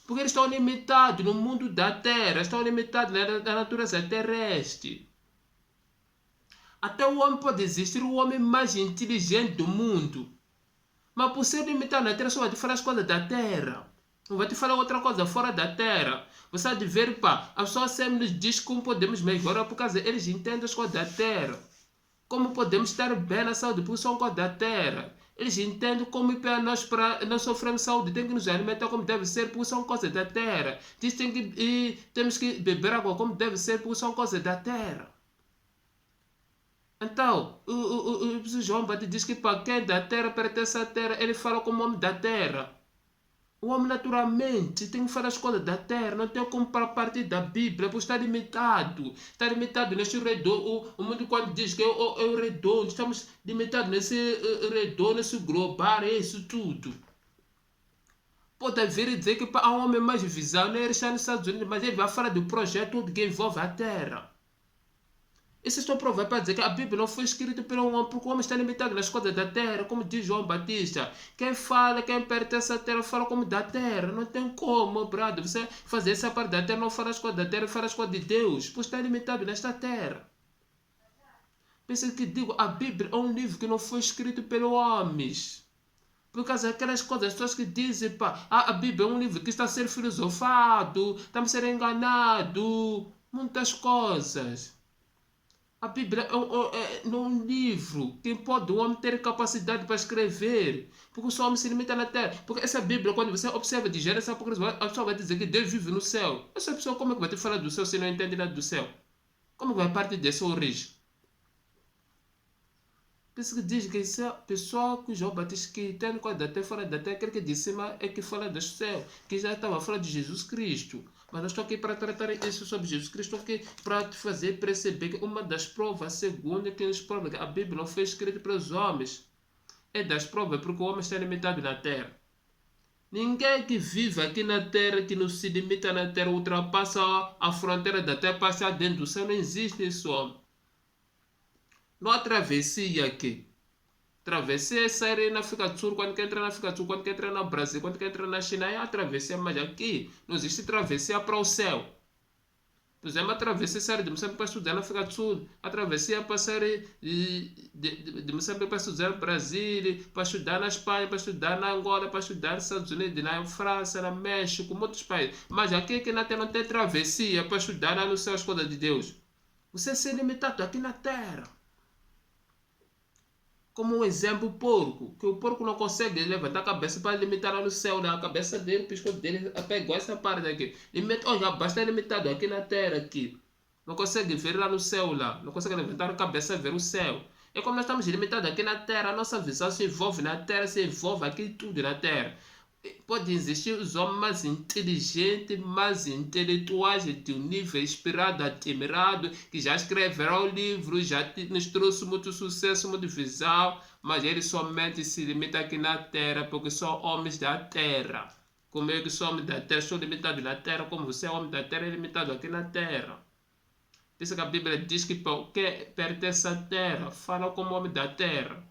Porque eles estão limitados no mundo da Terra, estão limitados na natureza terrestre. Até o homem pode existir o homem mais inteligente do mundo. Mas por ser limitado na Terra, só vai te falar as coisas da Terra. Não vai te falar outra coisa fora da Terra. Você há de ver, pá, a pessoa sempre nos diz como podemos melhorar por causa eles entendem as coisas da Terra. Como podemos estar bem na saúde por são coisas da Terra. Eles entendem como para nós sofrermos saúde, tem que nos alimentar como deve ser por são coisas da Terra. Temos que beber água como deve ser por são coisas da Terra. Então, o João Batista diz que para quem da terra pertence à terra, ele fala como homem da terra. O homem naturalmente tem que falar as coisas da terra, não tem como para partir da Bíblia, porque está limitado. Está limitado neste redondo. O mundo quando diz que é o redondo, estamos limitados nesse redondo, nesse global, é isso tudo. Pode vir e dizer que há um homem mais visão, ele está nos Estados Unidos, mas ele vai falar do projeto que envolve a terra. Isso estou provando para dizer que a Bíblia não foi escrita por um homem, porque o homem está limitado nas coisas da terra, como diz João Batista. Quem fala, quem pertence à terra, fala como da terra. Não tem como, brother, você fazer essa parte da terra, não fala as coisas da terra, fala as coisas de Deus, pois está limitado nesta terra. Pensa que digo, a Bíblia é um livro que não foi escrito pelos homens. Por causa daquelas coisas, as pessoas que dizem, pá, a Bíblia é um livro que está a ser filosofado, estamos a ser enganados, muitas coisas. A Bíblia é um livro que pode o homem ter capacidade para escrever. Porque o homem se limita na terra. Porque essa Bíblia, quando você observa de Gênesis a Apocalipse, a pessoa vai dizer que Deus vive no céu. Essa pessoa, como é que vai te falar do céu se não entende nada do céu? Como vai partir dessa origem? Por isso que diz que essa pessoa que João Batista que tem coisa da terra fora da terra, aquele que de cima é que fala do céu, que já estava fora de Jesus Cristo. Mas nós estou aqui para tratar isso sobre Jesus Cristo, aqui para te fazer perceber que uma das provas, segunda, que nos prova que a Bíblia não foi escrita para os homens, é das provas porque o homem está limitado na terra. Ninguém que vive aqui na terra, que não se limita na terra, ultrapassa a fronteira da terra, passa dentro do céu, não existe isso, homem. Não há travessia aqui. Travessia é sair na África do Sul, quando quer entrar na África do Sul, quando quer entrar no Brasil, quando quer entrar na China, é a travessia, mas aqui não existe travessia para o céu. Por exemplo, a travessia sair de Moçambique para estudar na África do Sul, a travessia para sair de Moçambique para estudar no Brasil, para estudar na Espanha, para estudar na Angola, para estudar nos Estados Unidos, na França, na México, muitos países. Mas aqui que na terra não tem travessia para estudar lá no céu as coisas de Deus. Você é limitado aqui na terra. Como um exemplo, o porco, que o porco não consegue levantar a cabeça para limitar lá no céu, né? A cabeça dele, o pescoço dele pegou essa parte aqui. Já basta limitado aqui na terra, aqui. Não consegue ver lá no céu, lá. Não consegue levantar a cabeça e ver o céu. É como nós estamos limitados aqui na terra, a nossa visão se envolve na terra, se envolve aqui tudo na terra. Pode existir os homens mais inteligentes, mais intelectuais, de um nível inspirado, admirado, que já escreveram livros, já nos trouxe muito sucesso, muita visão, mas eles somente se limitam aqui na terra, porque são homens da terra. Como eu que sou homem da terra, sou limitado na terra, como você é homem da terra, é limitado aqui na terra. Por isso que a Bíblia diz que quem pertence à terra, fala como homem da terra.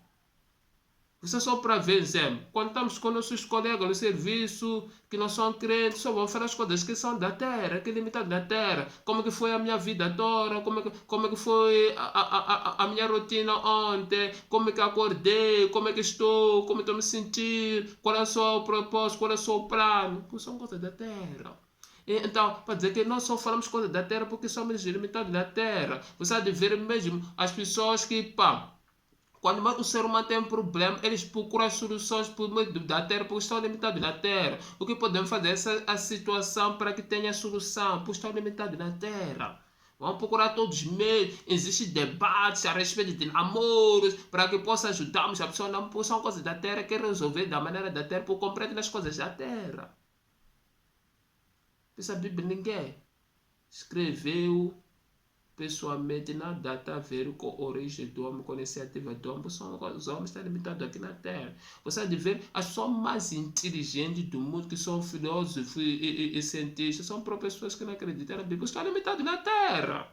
Você só para ver, exemplo, quando estamos com nossos colegas no serviço, que não são crentes, só vão falar as coisas que são da terra, que é limitado da terra. Como que foi a minha vida toda, como é que foi a minha rotina ontem, como é que acordei, como é que estou, como estou me sentindo, qual é o seu propósito, qual é o seu plano. Porque são coisas da terra. Então, para dizer que nós só falamos coisas da terra porque somos limitados da terra. Você há de ver mesmo as pessoas que, pá, quando o ser humano tem um problema, eles procuram as soluções por meio da terra, porque estão limitados na terra. O que podemos fazer é a situação para que tenha solução, porque estão limitados na terra. Vamos procurar todos os meios. Existem debates a respeito de namoros para que possa ajudarmos a pessoa a não por são coisas da terra, quer resolver da maneira da terra, por compreender as coisas da terra. Essa Bíblia ninguém escreveu pessoalmente, nada tem a ver com a origem do homem, com a iniciativa do homem. Os homens estão limitados aqui na Terra. Você há de ver as pessoas mais inteligentes do mundo, que são filósofos e cientistas, são próprias pessoas que não acreditam na Bíblia, estão limitados na Terra.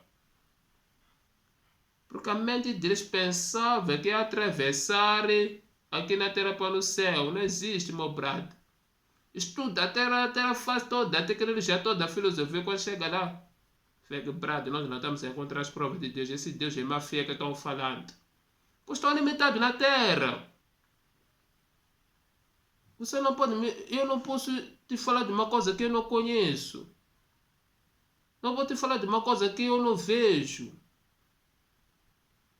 Porque a mente deles pensava que ia atravessar aqui na Terra para o céu. Não existe, meu brado. Estuda a Terra faz toda, a tecnologia toda, a filosofia, quando chega lá. Fake brado, nós não estamos a encontrar as provas de Deus. Esse Deus é mafia que estão falando. Pois estão alimentados na terra. Você não pode. Eu não posso te falar de uma coisa que eu não conheço. Não vou te falar de uma coisa que eu não vejo.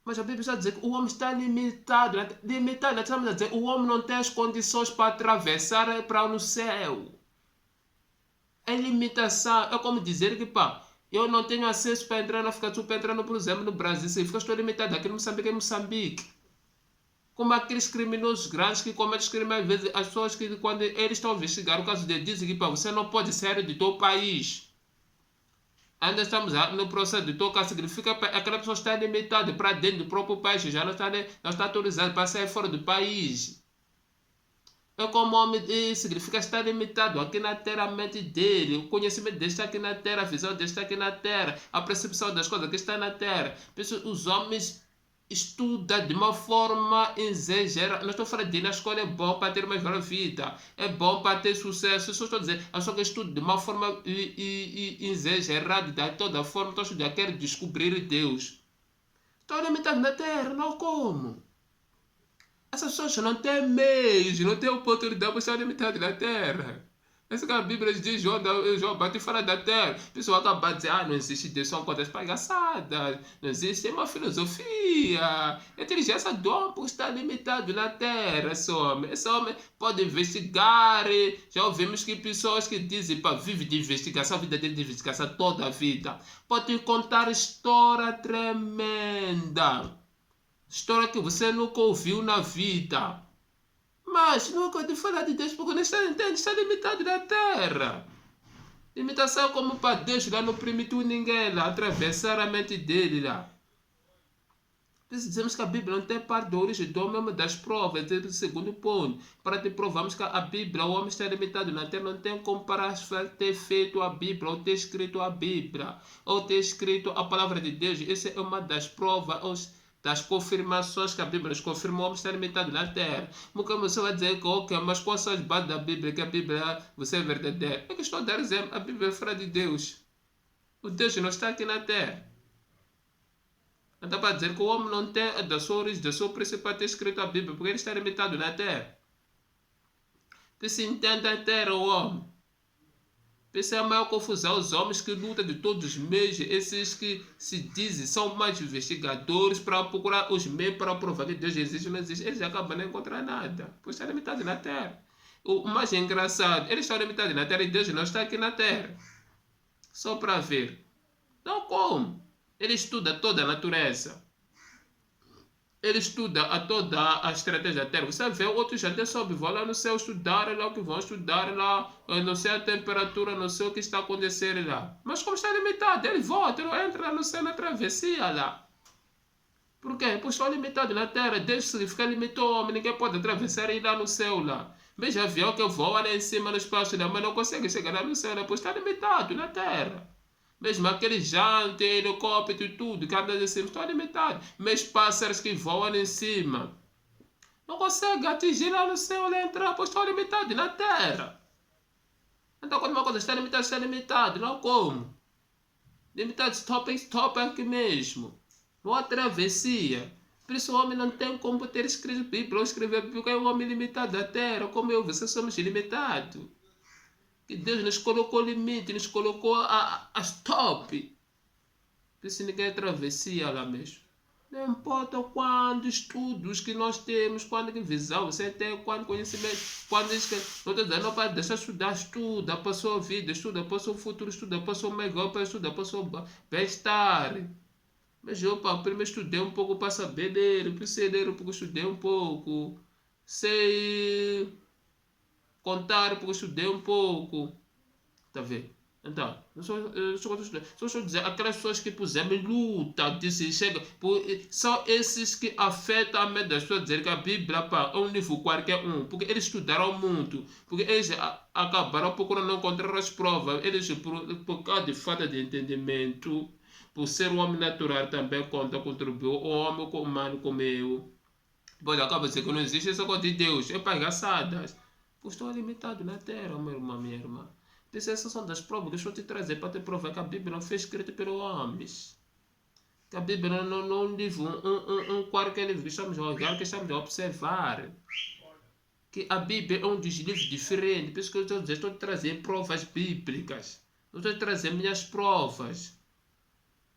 Mas a Bíblia está a dizer que o homem está limitado. Limitado, estamos a dizer que o homem não tem as condições para atravessar para o céu. É limitação. É como dizer que, pá, eu não tenho acesso para entrar na África do Sul, para entrar, por exemplo, no Brasil. Se eu estou limitado aqui no Moçambique, é Moçambique. Como aqueles criminosos grandes que cometem crimes, às vezes, as pessoas que, quando eles estão a investigar o caso dele, dizem que pá, você não pode sair de teu país. Ainda estamos no processo de tocar, significa que aquela pessoa está limitada para dentro do próprio país, já não está autorizada para sair fora do país. É como homem significa estar limitado aqui na terra, a mente dele, o conhecimento dele está aqui na terra, a visão dele está aqui na terra, a percepção das coisas que está na terra. Os homens estudam de uma forma exagerada. Não estou falando de ir na escola é bom para ter uma melhor vida, é bom para ter sucesso. Eu só estou a dizer, a pessoa que estuda de uma forma exagerada, de toda forma, estou a estudar, quer descobrir Deus. Estou limitado na terra, não como. Essas pessoas não têm meios, não têm oportunidade para estar limitadas na terra. Essa que a Bíblia diz, João bate fora da terra. O pessoal acaba de dizer, não existe Deus, são coisas palhaçadas. Não existe uma filosofia. A inteligência do homem por estar limitado na terra. Esse homem pode investigar. Já ouvimos que pessoas que dizem, pá, vive de investigação, a vida dele de investigação toda a vida. Pode contar história tremenda. História que você nunca ouviu na vida. Mas nunca de falar de Deus porque não está limitado na terra. Limitação como para Deus lá não permitiu ninguém lá atravessar a mente dele lá. Por isso dizemos que a Bíblia não tem parte da origem do homem, é uma das provas, é o segundo ponto. Para te provarmos que a Bíblia, o homem está limitado na terra, não tem como para ter feito a Bíblia, ou ter escrito a Bíblia, ou ter escrito a palavra de Deus. Essa é uma das provas, das confirmações que a Bíblia nos confirma, o homem está limitado na terra. Nunca você vai dizer que, ok, mas quais são as bases da Bíblia, que a Bíblia você é verdadeira? É que estou a dar exemplo, a Bíblia fala de Deus. O Deus não está aqui na terra. Então para dizer que o homem não tem da sua origem, da sua princípio para ter escrito a Bíblia, porque ele está limitado na terra. Que se entende a terra, o homem. Essa é a maior confusão. Os homens que lutam de todos os meios, esses que se dizem, são mais investigadores para procurar os meios para provar que Deus existe ou não existe. Eles acabam não encontrar nada, pois está limitado na terra. O mais engraçado, eles estão limitados na terra e Deus não está aqui na terra. Só para ver. Então como? Ele estuda toda a natureza. Ele estuda toda a estratégia da terra. Você vê outros até sobe, vão lá no céu estudar, lá o que vão estudar lá, não sei a temperatura, não sei o que está acontecendo lá. Mas como está limitado, ele volta, ele entra no céu na travessia lá. Por quê? Pois está limitado na terra, Deus significa limitou o homem, ninguém pode atravessar e ir lá no céu lá. Veja avião que voa lá em cima no espaço lá, mas não consegue chegar lá no céu lá, pois está limitado na terra. Mesmo aquele jante, helicóptero e tudo, cada em cima estão alimentados. Mesmo pássaros que voam em cima. não consegue atingir lá no céu, lá entrar, pois está limitado na terra. Então quando uma coisa está limitado, não como? Limitado, stop aqui mesmo. Não há travessia. Por isso o homem não tem como ter escrito Bíblia ou escrever Bíblia, porque é um homem limitado da terra, como eu, vocês somos limitados. Que Deus nos colocou limite, nos colocou a stop. Por isso ninguém travessia lá mesmo. Não importa quantos estudos que nós temos, quando visão você tem, quando conhecimento, quando não pode deixar estudar, estuda para a sua vida, estuda para o seu futuro, estuda para o seu melhor, estuda para o seu bem-estar. Mas eu, primeiro estudei um pouco para saber ler, precisei ler um pouco, estudei um pouco, sei contar porque estudei um pouco, tá vendo? Então, só dizer, aquelas pessoas que, por exemplo, lutam, são esses que afetam a mente das pessoas, dizer que a Bíblia é um livro qualquer um, porque eles estudaram muito, porque eles acabaram procurando encontrar as provas, eles, por causa de falta de entendimento, por ser um homem natural também contribuiu, o homem humano como eu, pode acabar dizendo que não existe essa coisa de Deus, é palhaçadas, pois estou limitado na terra, meu irmão, minha irmã. Essas são das provas que eu estou te trazer para te provar que a Bíblia não foi escrita pelos homens. Que a Bíblia não é um livro, qualquer livro que estamos a olhar, que estamos a observar. Que a Bíblia é um dos livros diferentes. Por isso que eu estou te trazer provas bíblicas. Eu estou te trazer minhas provas.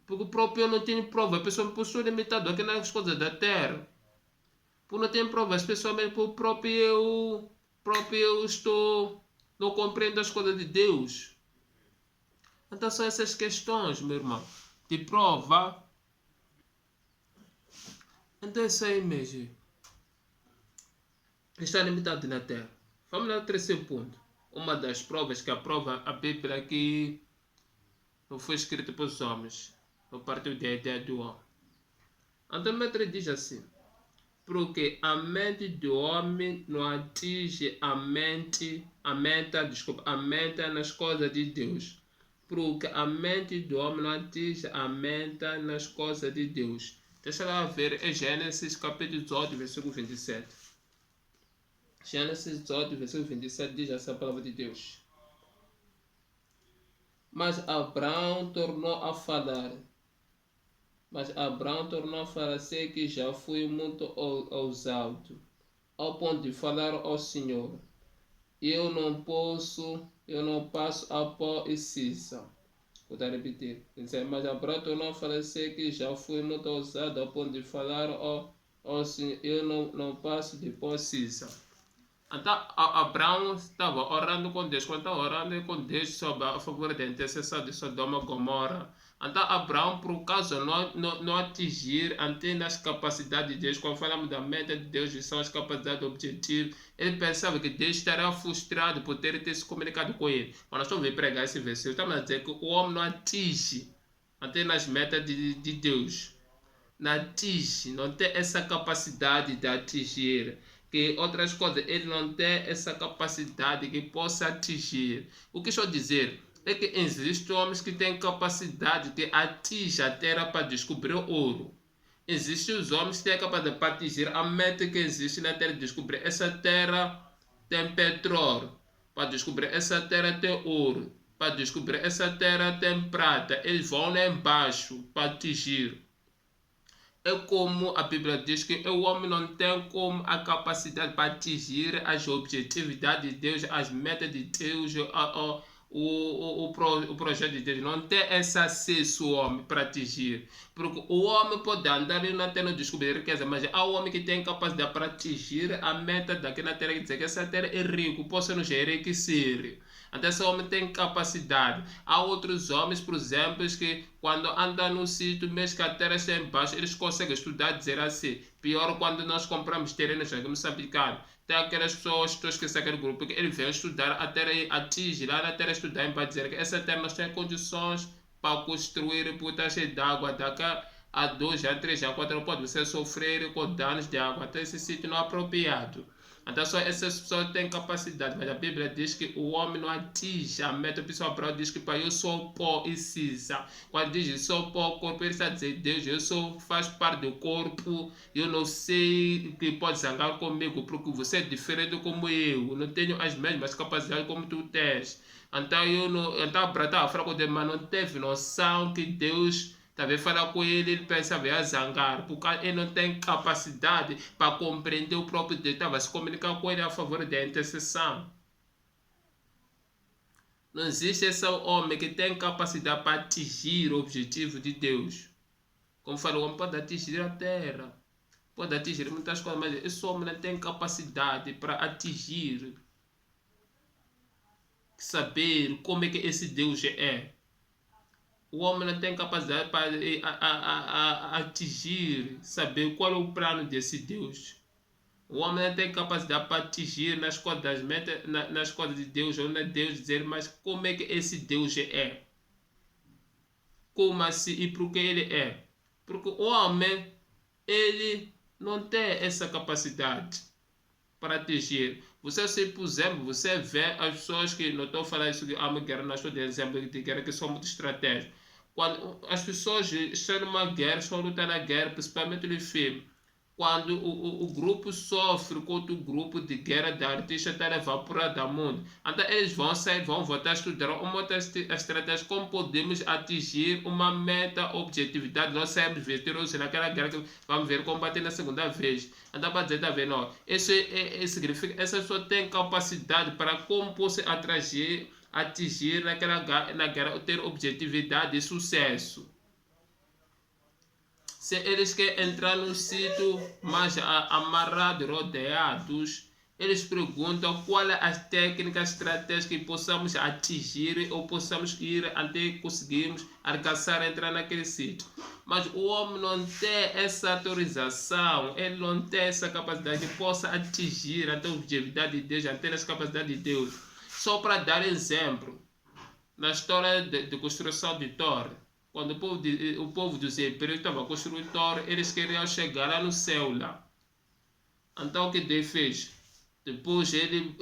Porque o próprio eu não tenho prova. A pessoa é limitado aqui nas coisas da terra. Porque não tenho provas, especialmente por próprio eu estou... não compreendo as coisas de Deus. Então são essas questões, meu irmão, de prova. Então é isso aí mesmo. Está limitado na terra. Vamos lá ao terceiro ponto. Uma das provas que aprova a Bíblia aqui não foi escrita pelos homens. Não partiu da ideia do homem. Então Metro diz assim: porque a mente do homem não atinge a mente nas coisas de Deus. Porque a mente do homem não atinge a mente nas coisas de Deus. Deixa lá ver, é Gênesis capítulo 18, versículo 27. Gênesis 18, versículo 27 diz essa palavra de Deus. Mas Abraão tornou a falar. Sei que já fui muito ousado, ao ponto de falar ao Senhor. Eu não passo a pó e cisa. Vou repetir. Mas Abraão tornou a falecer que já fui muito ousado, ao ponto de falar ao Senhor. Eu não passo de pó e cisa. Então Abraão estava orando com Deus. Quando estava orando com Deus sobre a favor da intercessão de Sodoma e Gomorra. Então Abraão, por causa não atingir as capacidades de Deus, quando falamos da meta de Deus, que são as capacidades objetivas, ele pensava que Deus estaria frustrado por ter se comunicado com ele. Quando nós estamos a pregar esse versículo, estamos a dizer que o homem não atinge as metas de Deus. Não atinge, não tem essa capacidade de atingir. Que outras coisas, ele não tem essa capacidade que possa atingir. O que estou a dizer é que existem homens que têm capacidade de atingir a terra para descobrir o ouro. Existem os homens que têm a capacidade de atingir a meta que existe na terra, de descobrir essa terra tem petróleo, para descobrir essa terra tem ouro, para descobrir essa terra tem prata. Eles vão lá embaixo para atingir. É como a Bíblia diz que o homem não tem como a capacidade para atingir as objetividades de Deus, as metas de Deus, o projeto de Deus. Não tem esse acesso o homem para atingir. Porque o homem pode andar na terra e descobrir riqueza, mas há o homem que tem capacidade para atingir a meta daqui na terra, que dizer que essa terra é rico, posso nos enriquecer. Então esse homem tem capacidade. Há outros homens, por exemplo, que quando andam no sítio, mesmo que a terra está embaixo, eles conseguem estudar e dizer assim. Pior quando nós compramos terrenos aqui em Moçambique. Tem aquelas pessoas, estou esquecendo aquele grupo, que ele vem estudar, a terra atinge, lá na terra estudar e vai dizer que essa terra não tem condições para construir por taxa de água daqui a 2, a 3, a 4, pode você sofrer com danos de água, até esse sítio não é apropriado. Então só essas pessoas têm capacidade, mas a Bíblia diz que o homem não atinge a meta. O pessoal Abraão diz que eu sou pó e cinza. Quando diz eu sou pó, o corpo, ele está a dizer, Deus, eu sou, faz parte do corpo, eu não sei que pode zangar comigo, porque você é diferente como eu não tenho as mesmas capacidades como tu tens. Então eu não, então Abraão estava fraco de, mas não teve noção que Deus talvez falar com ele pensava a zangar, porque ele não tem capacidade para compreender o próprio Deus, estava se comunicar com ele a favor da intercessão. Não existe esse homem que tem capacidade para atingir o objetivo de Deus. Como falou, o homem pode atingir a terra, pode atingir muitas coisas, mas esse homem não tem capacidade para atingir, saber como é que esse Deus é. O homem não tem capacidade para atingir, saber qual é o plano desse Deus. O homem não tem capacidade para atingir nas coisas das metas, nas coisas de Deus, ou não é Deus dizer, mas como é que esse Deus é? Como assim e por que ele é? Porque o homem, ele não tem essa capacidade para atingir. Você, se por exemplo, você vê as pessoas que, não estou a falar isso de amor guerra, não estou de exemplo de guerra, que são muito estratégicas. Quando as pessoas estão numa guerra, estão lutando na guerra, principalmente no filme, quando o grupo sofre com outro grupo de guerra de artistas está evaporado do mundo. Então eles vão sair, vão voltar a estudar uma outra estratégia, como podemos atingir uma meta, objetividade. Nós saímos vitoriosos naquela guerra que vamos ver combater na segunda vez. Então para dizer, tá vendo? Isso significa essa pessoa tem capacidade para como possa atingir na guerra, ter objetividade e sucesso. Se eles querem entrar num sítio mais amarrado, rodeados, eles perguntam qual é as técnicas, estratégias que possamos atingir ou possamos ir até conseguirmos alcançar entrar naquele sítio. Mas o homem não tem essa autorização, ele não tem essa capacidade que possa atingir até a objetividade de Deus, até essa capacidade de Deus. Só para dar exemplo, na história de construção de torre, quando o povo dos hebreus estava construindo torre, eles queriam chegar lá no céu lá. Então o que Deus fez? Depois ele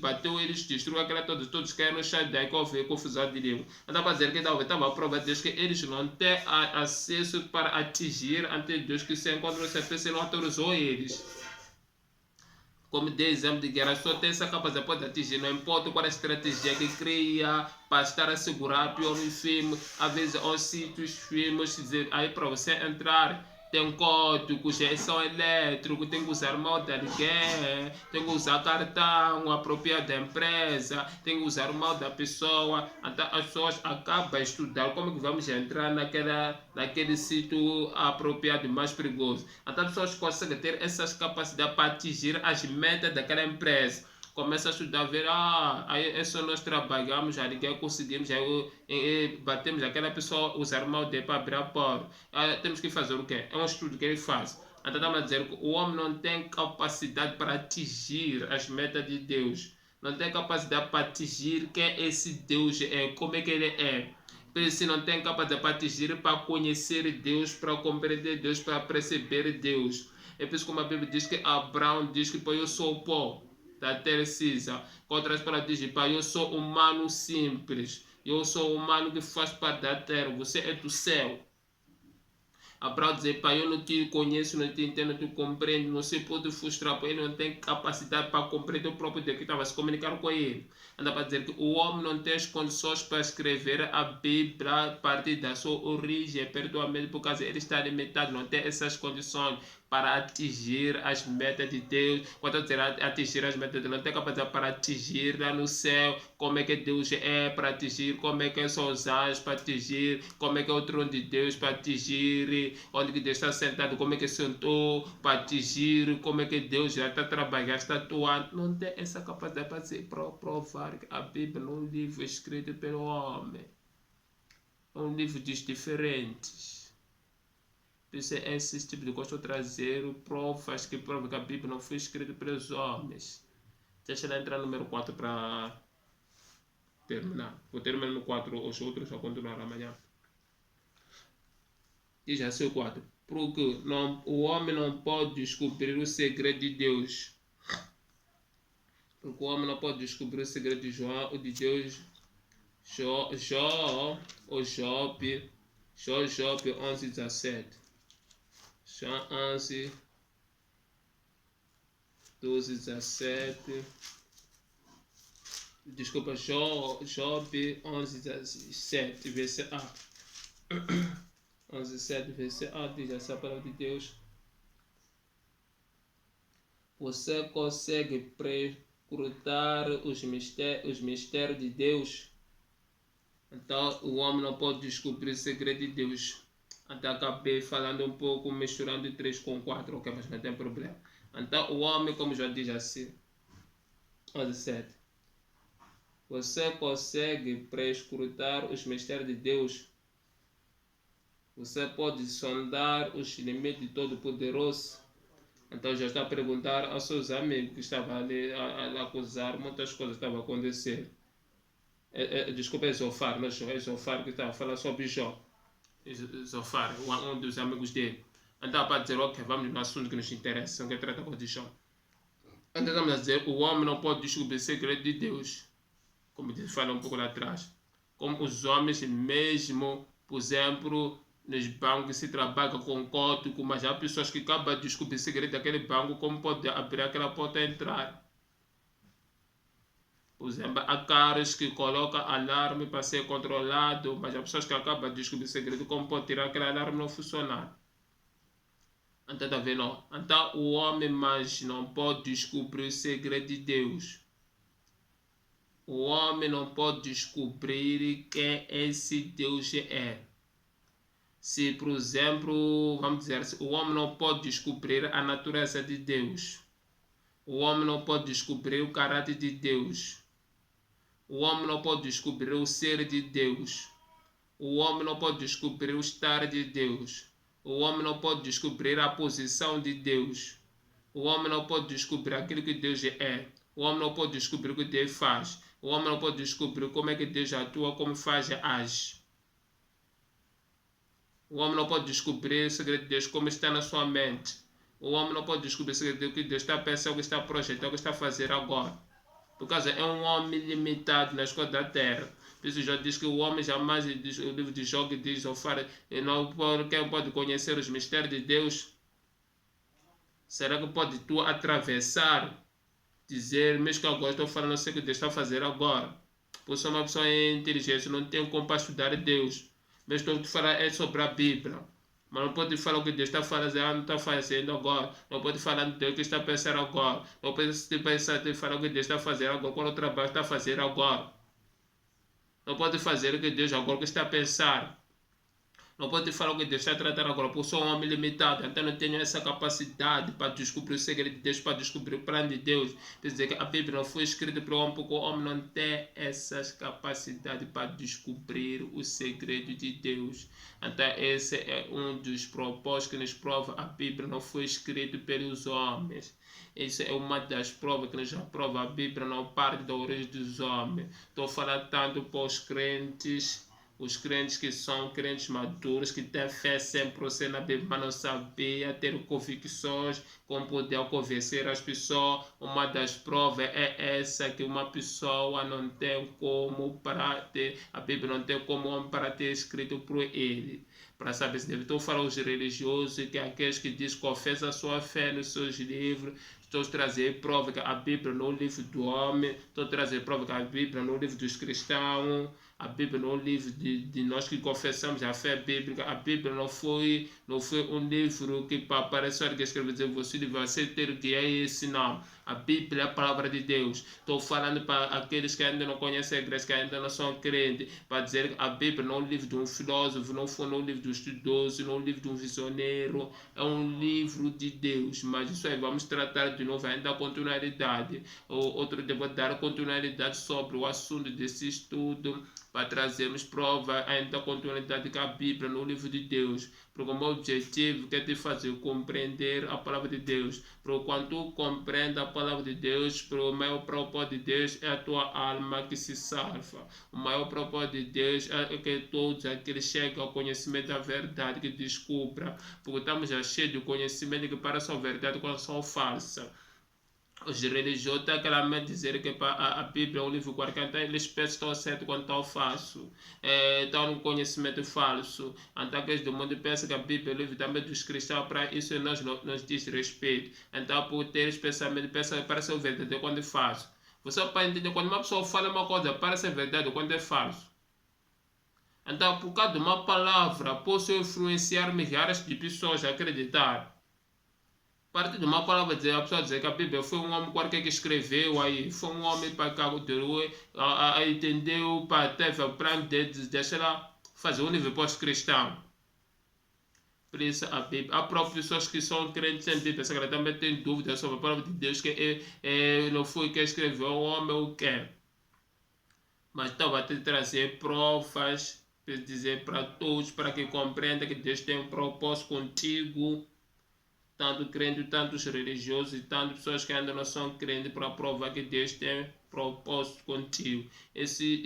bateu, eles destruiu aquela torre, todos caíram no chão, daí que houve confusão de língua. Então para dizer que estava a prova de Deus que eles não têm acesso para atingir ante Deus, que se encontram se a pessoa não autorizou eles. Como de exemplo de guerra, só tem essa capacidade, pode atingir, não importa qual a estratégia que cria para estar a segurar pior no filme, às vezes aos sítios, filmes, aí para você entrar, tem código, injeção elétrica, tem que usar modo de guerra, tem que usar cartão apropriado da empresa, tem que usar o modo da pessoa. Então as pessoas acabam estudando como que vamos entrar naquele sítio apropriado mais perigoso. Então as pessoas conseguem ter essas capacidades para atingir as metas daquela empresa. Começa a estudar, ver, esse nós trabalhamos, já ninguém conseguimos, já batemos aquela pessoa, usar mal de para abrir a porta. Temos que fazer o quê? É um estudo que ele faz. Então estamos a dizer que o homem não tem capacidade para atingir as metas de Deus. Não tem capacidade para atingir quem esse Deus é, como é que ele é. Se não tem capacidade para atingir, para conhecer Deus, para compreender Deus, para perceber Deus. É por isso como a Bíblia diz que Abraão diz que eu sou o pó da terra cinza. Com outras palavras, diz, pai, eu sou humano simples. Eu sou humano que faz parte da terra. Você é do céu. Abraão dizer, pai, eu não te conheço, não te entendo, não te compreendo, não sei, pode frustrar, porque ele não tem capacidade para compreender o próprio Deus que estava se comunicar com ele. Anda para dizer que o homem não tem as condições para escrever a Bíblia a partir da sua origem, perdoamento, por causa ele está limitado, não tem essas condições para atingir as metas de Deus. Quando eu dizer atingir as metas de Deus, não tem capacidade para atingir lá no céu, como é que Deus é para atingir, como é que são os anjos para atingir, como é que é o trono de Deus para atingir, onde que Deus está sentado, como é que sentou para atingir, como é que Deus já está trabalhando, está atuando. Não tem essa capacidade para provar que a Bíblia é um livro escrito pelo homem. É um livro diferentes. Por isso é esse tipo de coisa trazer provas que provam que a Bíblia não foi escrita pelos homens. Deixa eu entrar no número 4 para terminar. Vou terminar no 4, os outros vão continuar amanhã. Diz assim o 4. Porque o homem não pode descobrir o segredo de Deus. Porque o homem não pode descobrir o segredo de João, de Deus. Job 11:17. João 11, 12, 17. Desculpa, Job 11, 17, versículo A. 11, 7, versículo A, diz essa palavra de Deus. Você consegue prescrutar os mistérios de Deus? Então, o homem não pode descobrir o segredo de Deus. Até acabei falando um pouco, misturando 3 com 4, ok, mas não tem problema. Então, o homem, como já diz assim, 11:7. Você consegue prescrutar os mistérios de Deus? Você pode sondar os limites de Todo-Poderoso? Então, já está a perguntar aos seus amigos que estavam ali a acusar, muitas coisas estavam a acontecer. Desculpa, é Zofar, não é Jó, é Zofar que estava a falar sobre Jó. Zofar, um dos amigos dele. Então, para dizer, ok, vamos no assunto que nos interessa, que trata com Jó. Então, estamos a dizer, o homem não pode descobrir o segredo de Deus, como fala um pouco lá atrás. Como os homens, mesmo, por exemplo, nos bancos se trabalha com código, mas há pessoas que acabam de descobrir o segredo daquele banco, como pode abrir aquela porta e entrar. Por exemplo, há carros que colocam alarme para ser controlado, mas há pessoas que acabam de descobrir o segredo, como pode tirar aquele alarme não funcionar. Então, tá vendo? Então, o homem mas não pode descobrir o segredo de Deus. O homem não pode descobrir quem esse Deus é. Se, por exemplo, vamos dizer, o homem não pode descobrir a natureza de Deus. O homem não pode descobrir o caráter de Deus. O homem não pode descobrir o ser de Deus. O homem não pode descobrir o estar de Deus. O homem não pode descobrir a posição de Deus. O homem não pode descobrir aquilo que Deus é. O homem não pode descobrir o que Deus faz. O homem não pode descobrir como é que Deus atua, como faz e age. O homem não pode descobrir o segredo de Deus, como está na sua mente. O homem não pode descobrir o segredo de Deus, que Deus está pensando, o que está projetando, o que está a fazer agora. Por causa é um homem limitado nas coisas da terra. Por isso já diz que o homem jamais, diz, o livro de Jó diz, quem pode conhecer os mistérios de Deus? Será que pode tu atravessar, dizer, mesmo que agora estou falando, não sei o que Deus está a fazer agora? Por isso uma pessoa inteligente não tem como para estudar Deus. Mas estou a falar sobre a Bíblia. Mas não pode falar o que Deus está fazendo, não está fazendo agora. Não pode falar do Deus que está pensando agora. Não pode falar o que Deus está fazendo agora, qual o trabalho está fazendo agora. Não pode fazer o que Deus agora que está a pensar. Não pode falar o que Deus está a tratar agora, porque sou um homem limitado, então não tenho essa capacidade para descobrir o segredo de Deus, para descobrir o plano de Deus. Quer dizer que a Bíblia não foi escrita para o homem, porque o homem não tem essas capacidades para descobrir o segredo de Deus. Então esse é um dos propósitos que nos prova a Bíblia não foi escrita pelos homens. Essa é uma das provas que nos aprova a Bíblia não parte da origem dos homens. Estou falando tanto para os crentes que são crentes maduros, que têm fé 100% na Bíblia, mas não sabiam ter convicções, como poder convencer as pessoas. Uma das provas é essa, que uma pessoa não tem como para ter, a Bíblia não tem como para ter escrito por ele. Para saber se deve. Estou falando os religiosos, que é aqueles que dizem que confessam a sua fé nos seus livros. Estou a trazer prova que a Bíblia não é o livro do homem. Estou a trazer prova que a Bíblia não é o livro dos cristãos. A Bíblia não é o livro de nós que confessamos a fé bíblica. A Bíblia não foi um livro que apareceu alguém escreveu dizer você vai ter o que é esse, não. A Bíblia é a palavra de Deus. Estou falando para aqueles que ainda não conhecem a igreja, que ainda não são crentes, para dizer que a Bíblia não é um livro de um filósofo, não foi um livro de um estudioso, não é um livro de um visioneiro, é um livro de Deus. Mas isso aí vamos tratar de novo ainda a continuidade. Outro dia vou dar continuidade sobre o assunto desse estudo, para trazermos prova ainda a continuidade que a Bíblia no livro de Deus. Porque o meu objetivo é te fazer compreender a palavra de Deus. Porque quando tu compreende a palavra de Deus, o maior propósito de Deus é a tua alma que se salva. O maior propósito de Deus é que todos aqueles chegam ao conhecimento da verdade, que descubra. Porque estamos já cheios de conhecimento que parecem verdade quando são falsas. os religiosos têm aquela mente dizer que a Bíblia é um livro qualquer, então eles pensam que estão certo quando estão falso, estão num conhecimento falso. Então aqueles do mundo pensam que a Bíblia é o livro também dos cristãos, para isso nos diz respeito. Então por ter esse pensamento, parece o verdadeiro quando é falso. Você pode entender, quando uma pessoa fala uma coisa, parece verdade quando é falso. Então por causa de uma palavra, posso influenciar milhares de pessoas a acreditar. Parte de uma palavra dizer, a pessoa dizer que a Bíblia foi um homem qualquer que escreveu aí, foi um homem para cá, entendeu, para teve o plano de deixar ela fazer um nível pós-cristão. Por isso, a Bíblia, há próprias pessoas que são crentes em Bíblia, se também têm dúvidas sobre a palavra de Deus, que não foi quem escreveu, o homem ou quem. Mas estava a te trazer provas, para dizer para todos, para que compreenda que Deus tem um propósito contigo. Tanto crentes, tantos religiosos e tantas pessoas que ainda não são crentes, para provar que Deus tem propósito contigo. Esse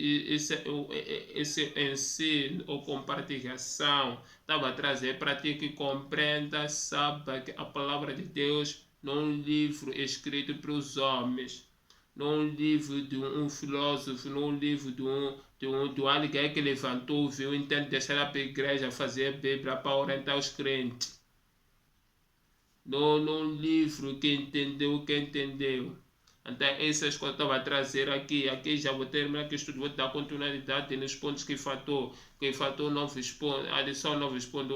ensino ou compartilhação estava a trazer para ti que compreenda, saiba que a palavra de Deus não é um livro escrito para os homens, não é um livro de um filósofo, não é um livro de alguém que levantou, viu, entende deixar para a igreja fazer a Bíblia para orientar os crentes. No livro que entendeu. Então essas coisas eu estava a trazer aqui já vou terminar que estudo, vou dar continuidade nos pontos que faltou não responde, a lição não responde,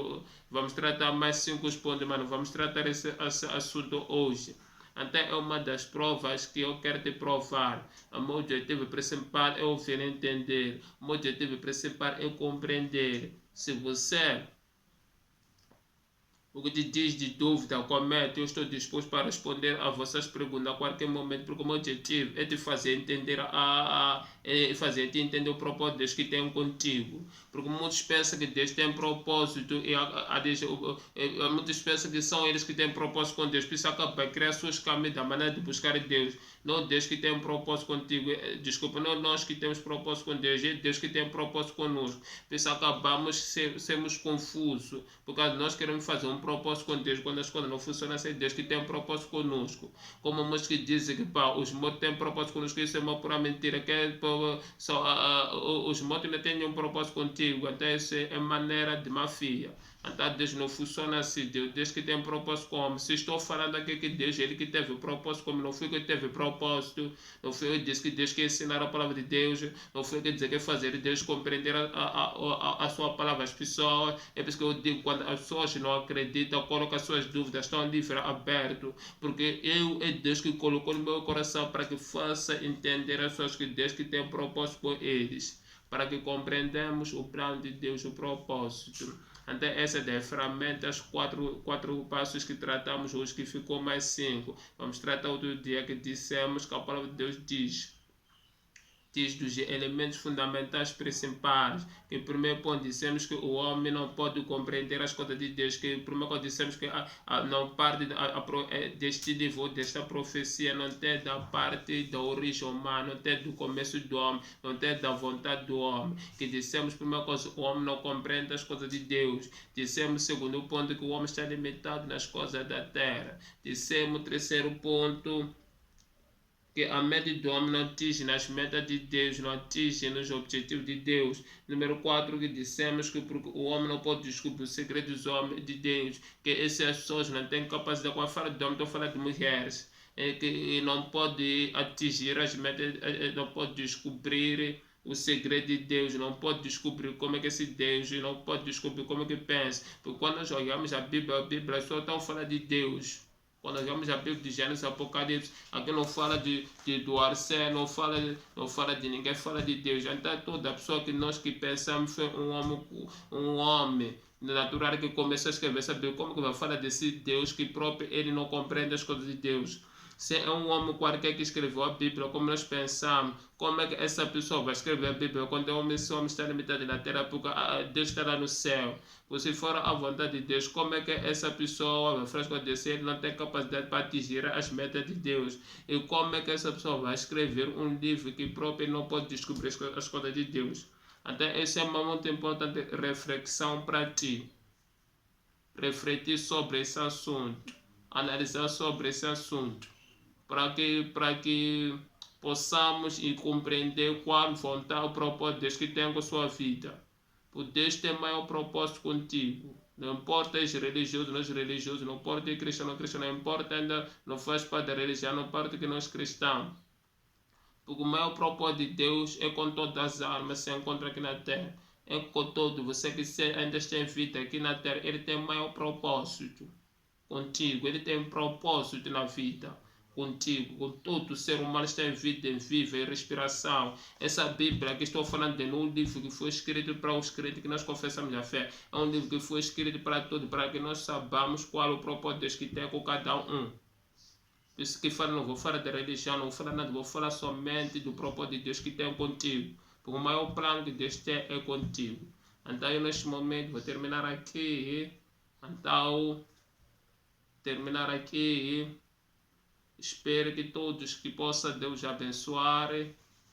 vamos tratar mais 5 pontos, mas não vamos tratar esse assunto hoje. Então é uma das provas que eu quero te provar. O meu objetivo principal é ouvir e entender, o meu objetivo principal é compreender. Se você o que te diz de dúvida, comente, eu estou disposto para responder a vossas perguntas a qualquer momento, porque o meu objetivo é te fazer entender fazer te entender o propósito de Deus que tem contigo. Porque muitos pensam que Deus tem propósito e muitos pensam que são eles que têm propósito com Deus, por isso acaba criar seus caminhos da maneira de buscar Deus. Não Deus que tem um propósito contigo, desculpa, não nós que temos propósito com Deus, é Deus que tem um propósito conosco. Por isso acabamos sermos confusos, porque nós queremos fazer um propósito com Deus, quando as coisas não funcionam, é Deus que tem um propósito conosco. Como muitos que dizem que os mortos têm um propósito conosco, isso é uma pura mentira, que os mortos não têm nenhum propósito contigo, até isso é maneira de mafia. Então Deus não funciona assim, Deus que tem um propósito como. Se estou falando aqui que Deus, Ele que teve o propósito como, não foi que teve propósito, não foi eu disse que Deus quer ensinar a palavra de Deus, não foi que dizer que fazer Deus compreender a sua palavra às pessoas. É por isso que eu digo, quando as pessoas não acreditam, colocam as suas dúvidas, estão livre, aberto, porque é Deus que colocou no meu coração para que faça entender as pessoas que Deus que tem um propósito com eles, para que compreendamos o plano de Deus, o propósito. Então essa é das ferramentas, quatro passos que tratamos hoje, que ficou mais 5. Vamos tratar outro dia que dissemos que a palavra de Deus diz dos elementos fundamentais principais. Que o primeiro ponto dissemos que o homem não pode compreender as coisas de Deus, que o primeiro ponto dissemos que não parte deste nível, desta profecia, não tem da parte da origem humana, não tem do começo do homem, não tem da vontade do homem. Que dissemos, primeira coisa, o homem não compreende as coisas de Deus. Dissemos, segundo ponto, que o homem está limitado nas coisas da terra. Dissemos, terceiro ponto, que a mente do homem não atinge nas metas de Deus, não atinge nos objetivos de Deus. Número 4, que dissemos que o homem não pode descobrir os segredos dos homens de Deus, que essas pessoas não têm capacidade. Quando eu falo de homem, estou falando de mulheres, que não pode atingir as metas, não pode descobrir o segredo de Deus, não pode descobrir como é que esse Deus, não pode descobrir como é que pensa. Porque quando nós olhamos a Bíblia só está falando de Deus. Quando nós vemos a Bíblia de Gênesis, Apocalipse, aqui não fala do Arcé, não fala de ninguém, fala de Deus. Então toda pessoa que nós que pensamos foi um homem natural que começou a escrever essa Bíblia, como que vai falar desse Deus que próprio ele não compreende as coisas de Deus? Se é um homem qualquer que escreveu a Bíblia, como nós pensamos, como é que essa pessoa vai escrever a Bíblia quando esse homem está limitado na terra, porque Deus está lá no céu? Se for a vontade de Deus, como é que essa pessoa vai fazer com ele não tem capacidade para atingir as metas de Deus? E como é que essa pessoa vai escrever um livro que próprio não pode descobrir as coisas de Deus? Então, essa é uma muito importante reflexão para ti. Refletir sobre esse assunto, analisar sobre esse assunto. para que possamos e compreender qual vontade, o propósito de Deus que tem com a sua vida. Porque Deus tem maior propósito contigo. Não importa és religioso, não és religioso, não importa é cristão, não cristão, não importa ainda não faz parte da religião, não importa que não és cristão. Porque o maior propósito de Deus é com todas as almas se encontra aqui na terra. É com todo você que ainda está em vida aqui na terra. Ele tem maior propósito contigo. Ele tem propósito na vida contigo, com todo ser humano está em vida, em viva, em respiração. Essa Bíblia que estou falando é um livro que foi escrito para os crentes que nós confessamos a fé. É um livro que foi escrito para todos, para que nós saibamos qual é o propósito de Deus que tem com cada um. Por isso que falo, não vou falar da religião, não vou falar nada, vou falar somente do propósito de Deus que tem contigo. Porque o maior plano que Deus tem é contigo. Então eu neste momento vou terminar aqui. Então, terminar aqui. Espero que todos que possa Deus abençoar.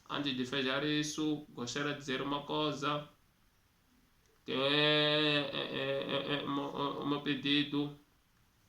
Antes de fechar isso, gostaria de dizer uma coisa. Que é o meu pedido.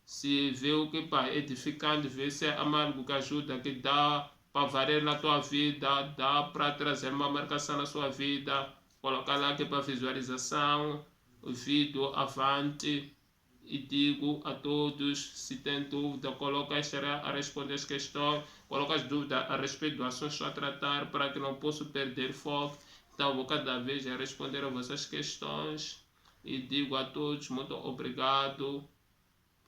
Se vê o que é edificante, vê se é amargo que ajuda, que dá para valer na tua vida, dá para trazer uma marcação na sua vida, colocar lá aqui para visualização, o vídeo avante. E digo a todos, se tem dúvida, coloca a responder as questões, coloca as dúvidas a respeito do assunto que estou a tratar, para que não possa perder foco. Então vou cada vez a responder a vossas questões. E digo a todos, muito obrigado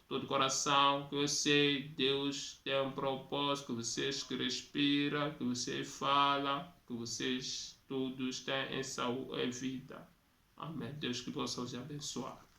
todo coração, que eu sei Deus tem um propósito, que vocês que respiram, que vocês falam, que vocês todos têm em saúde e vida. Amém. Deus que possa os abençoar.